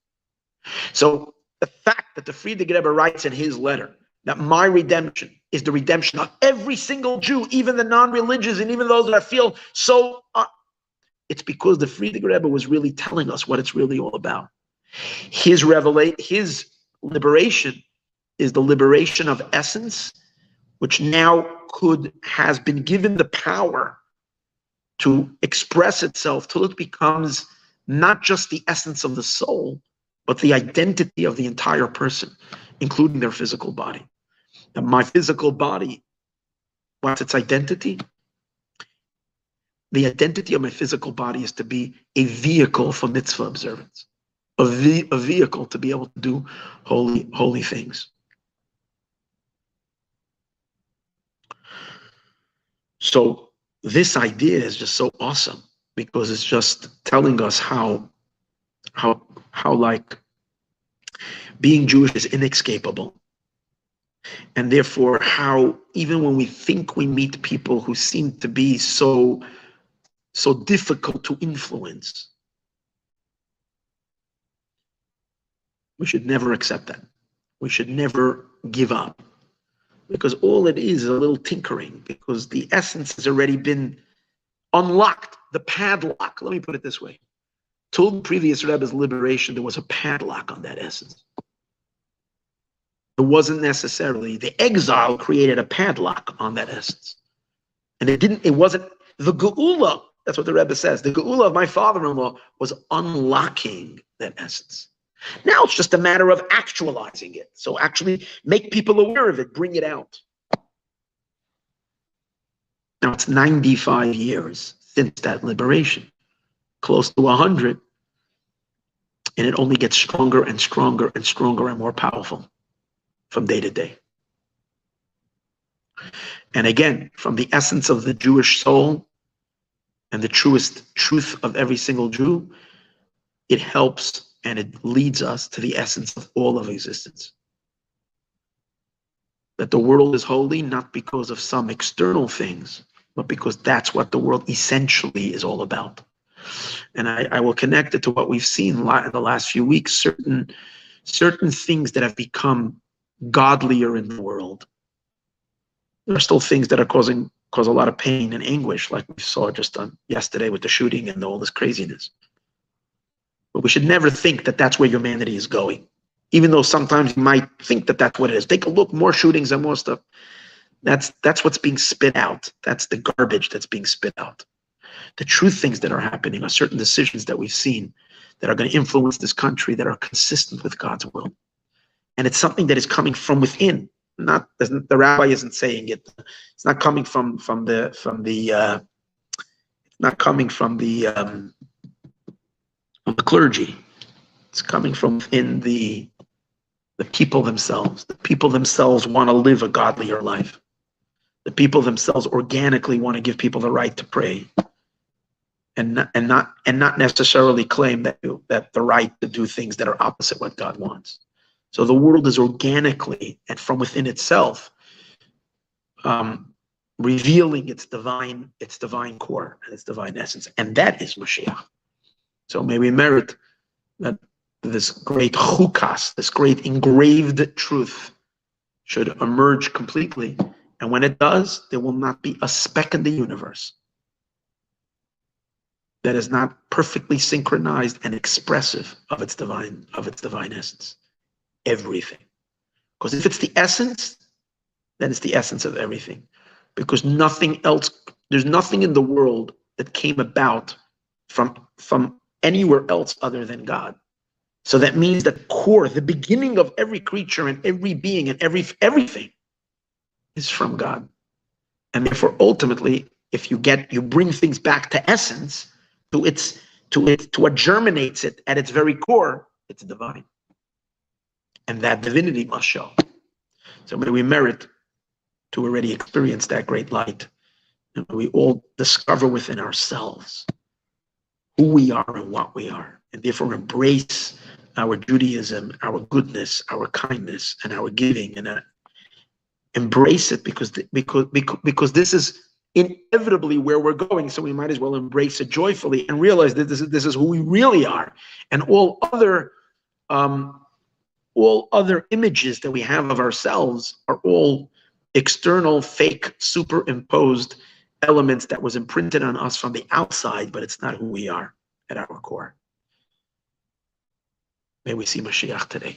So The fact that the Frierdiker Rebbe writes in his letter that my redemption is the redemption of every single Jew, even the non-religious, and even those that feel so, it's because the Frierdiker Rebbe was really telling us what it's really all about. His liberation is the liberation of essence, which now has been given the power to express itself till it becomes not just the essence of the soul, but the identity of the entire person, including their physical body. Now, my physical body, what's its identity? The identity of my physical body is to be a vehicle for mitzvah observance, a vehicle to be able to do holy things. So this idea is just so awesome because it's just telling us how like being Jewish is inescapable. And therefore how even when we think we meet people who seem to be so difficult to influence, we should never accept that. We should never give up. Because all it is a little tinkering, because the essence has already been unlocked, the padlock. Let me put it this way. Till the previous Rebbe's liberation, there was a padlock on that essence. It wasn't necessarily, the exile created a padlock on that essence. And it wasn't, the Geula, that's what the Rebbe says, the Geula of my father-in-law was unlocking that essence. Now it's just a matter of actualizing it. So actually make people aware of it, bring it out. Now it's 95 years since that liberation, close to 100, and it only gets stronger and stronger and stronger and more powerful from day to day. And again, from the essence of the Jewish soul and the truth of every single Jew, it helps and it leads us to the essence of all of existence. That the world is holy, not because of some external things, but because that's what the world essentially is all about. And I will connect it to what we've seen in the last few weeks, certain things that have become godlier in the world. There are still things that cause a lot of pain and anguish, like we saw just yesterday with the shooting and all this craziness. But we should never think that that's where humanity is going. Even though sometimes you might think that that's what it is. Take a look, more shootings and more stuff. That's what's being spit out. That's the garbage that's being spit out. The true things that are happening are certain decisions that we've seen that are going to influence this country that are consistent with God's will. And it's something that is coming from within. Not the rabbi isn't saying it. It's not coming from the clergy. It's coming from within the people themselves. The people themselves want to live a godlier life. The people themselves organically want to give people the right to pray, and not necessarily claim that the right to do things that are opposite what God wants. So the world is organically and from within itself revealing its divine core and its divine essence, and that is Mashiach. So may we merit that this great Chukas, this great engraved truth, should emerge completely. And when it does, there will not be a speck in the universe that is not perfectly synchronized and expressive of its divine essence. Everything. Because if it's the essence, then it's the essence of everything. Because nothing else, there's nothing in the world that came about from anywhere else other than God. So that means that core, the beginning of every creature and every being and everything is from God. And therefore, ultimately, if you bring things back to essence, to what germinates it at its very core, it's divine. And that divinity must show. So may we merit to already experience that great light. And we all discover within ourselves who we are and what we are. And therefore embrace our Judaism, our goodness, our kindness, and our giving. And embrace it because this is inevitably where we're going. So we might as well embrace it joyfully and realize that this is who we really are. And all other all other images that we have of ourselves are all external, fake, superimposed elements that was imprinted on us from the outside, but it's not who we are at our core. May we see Mashiach today.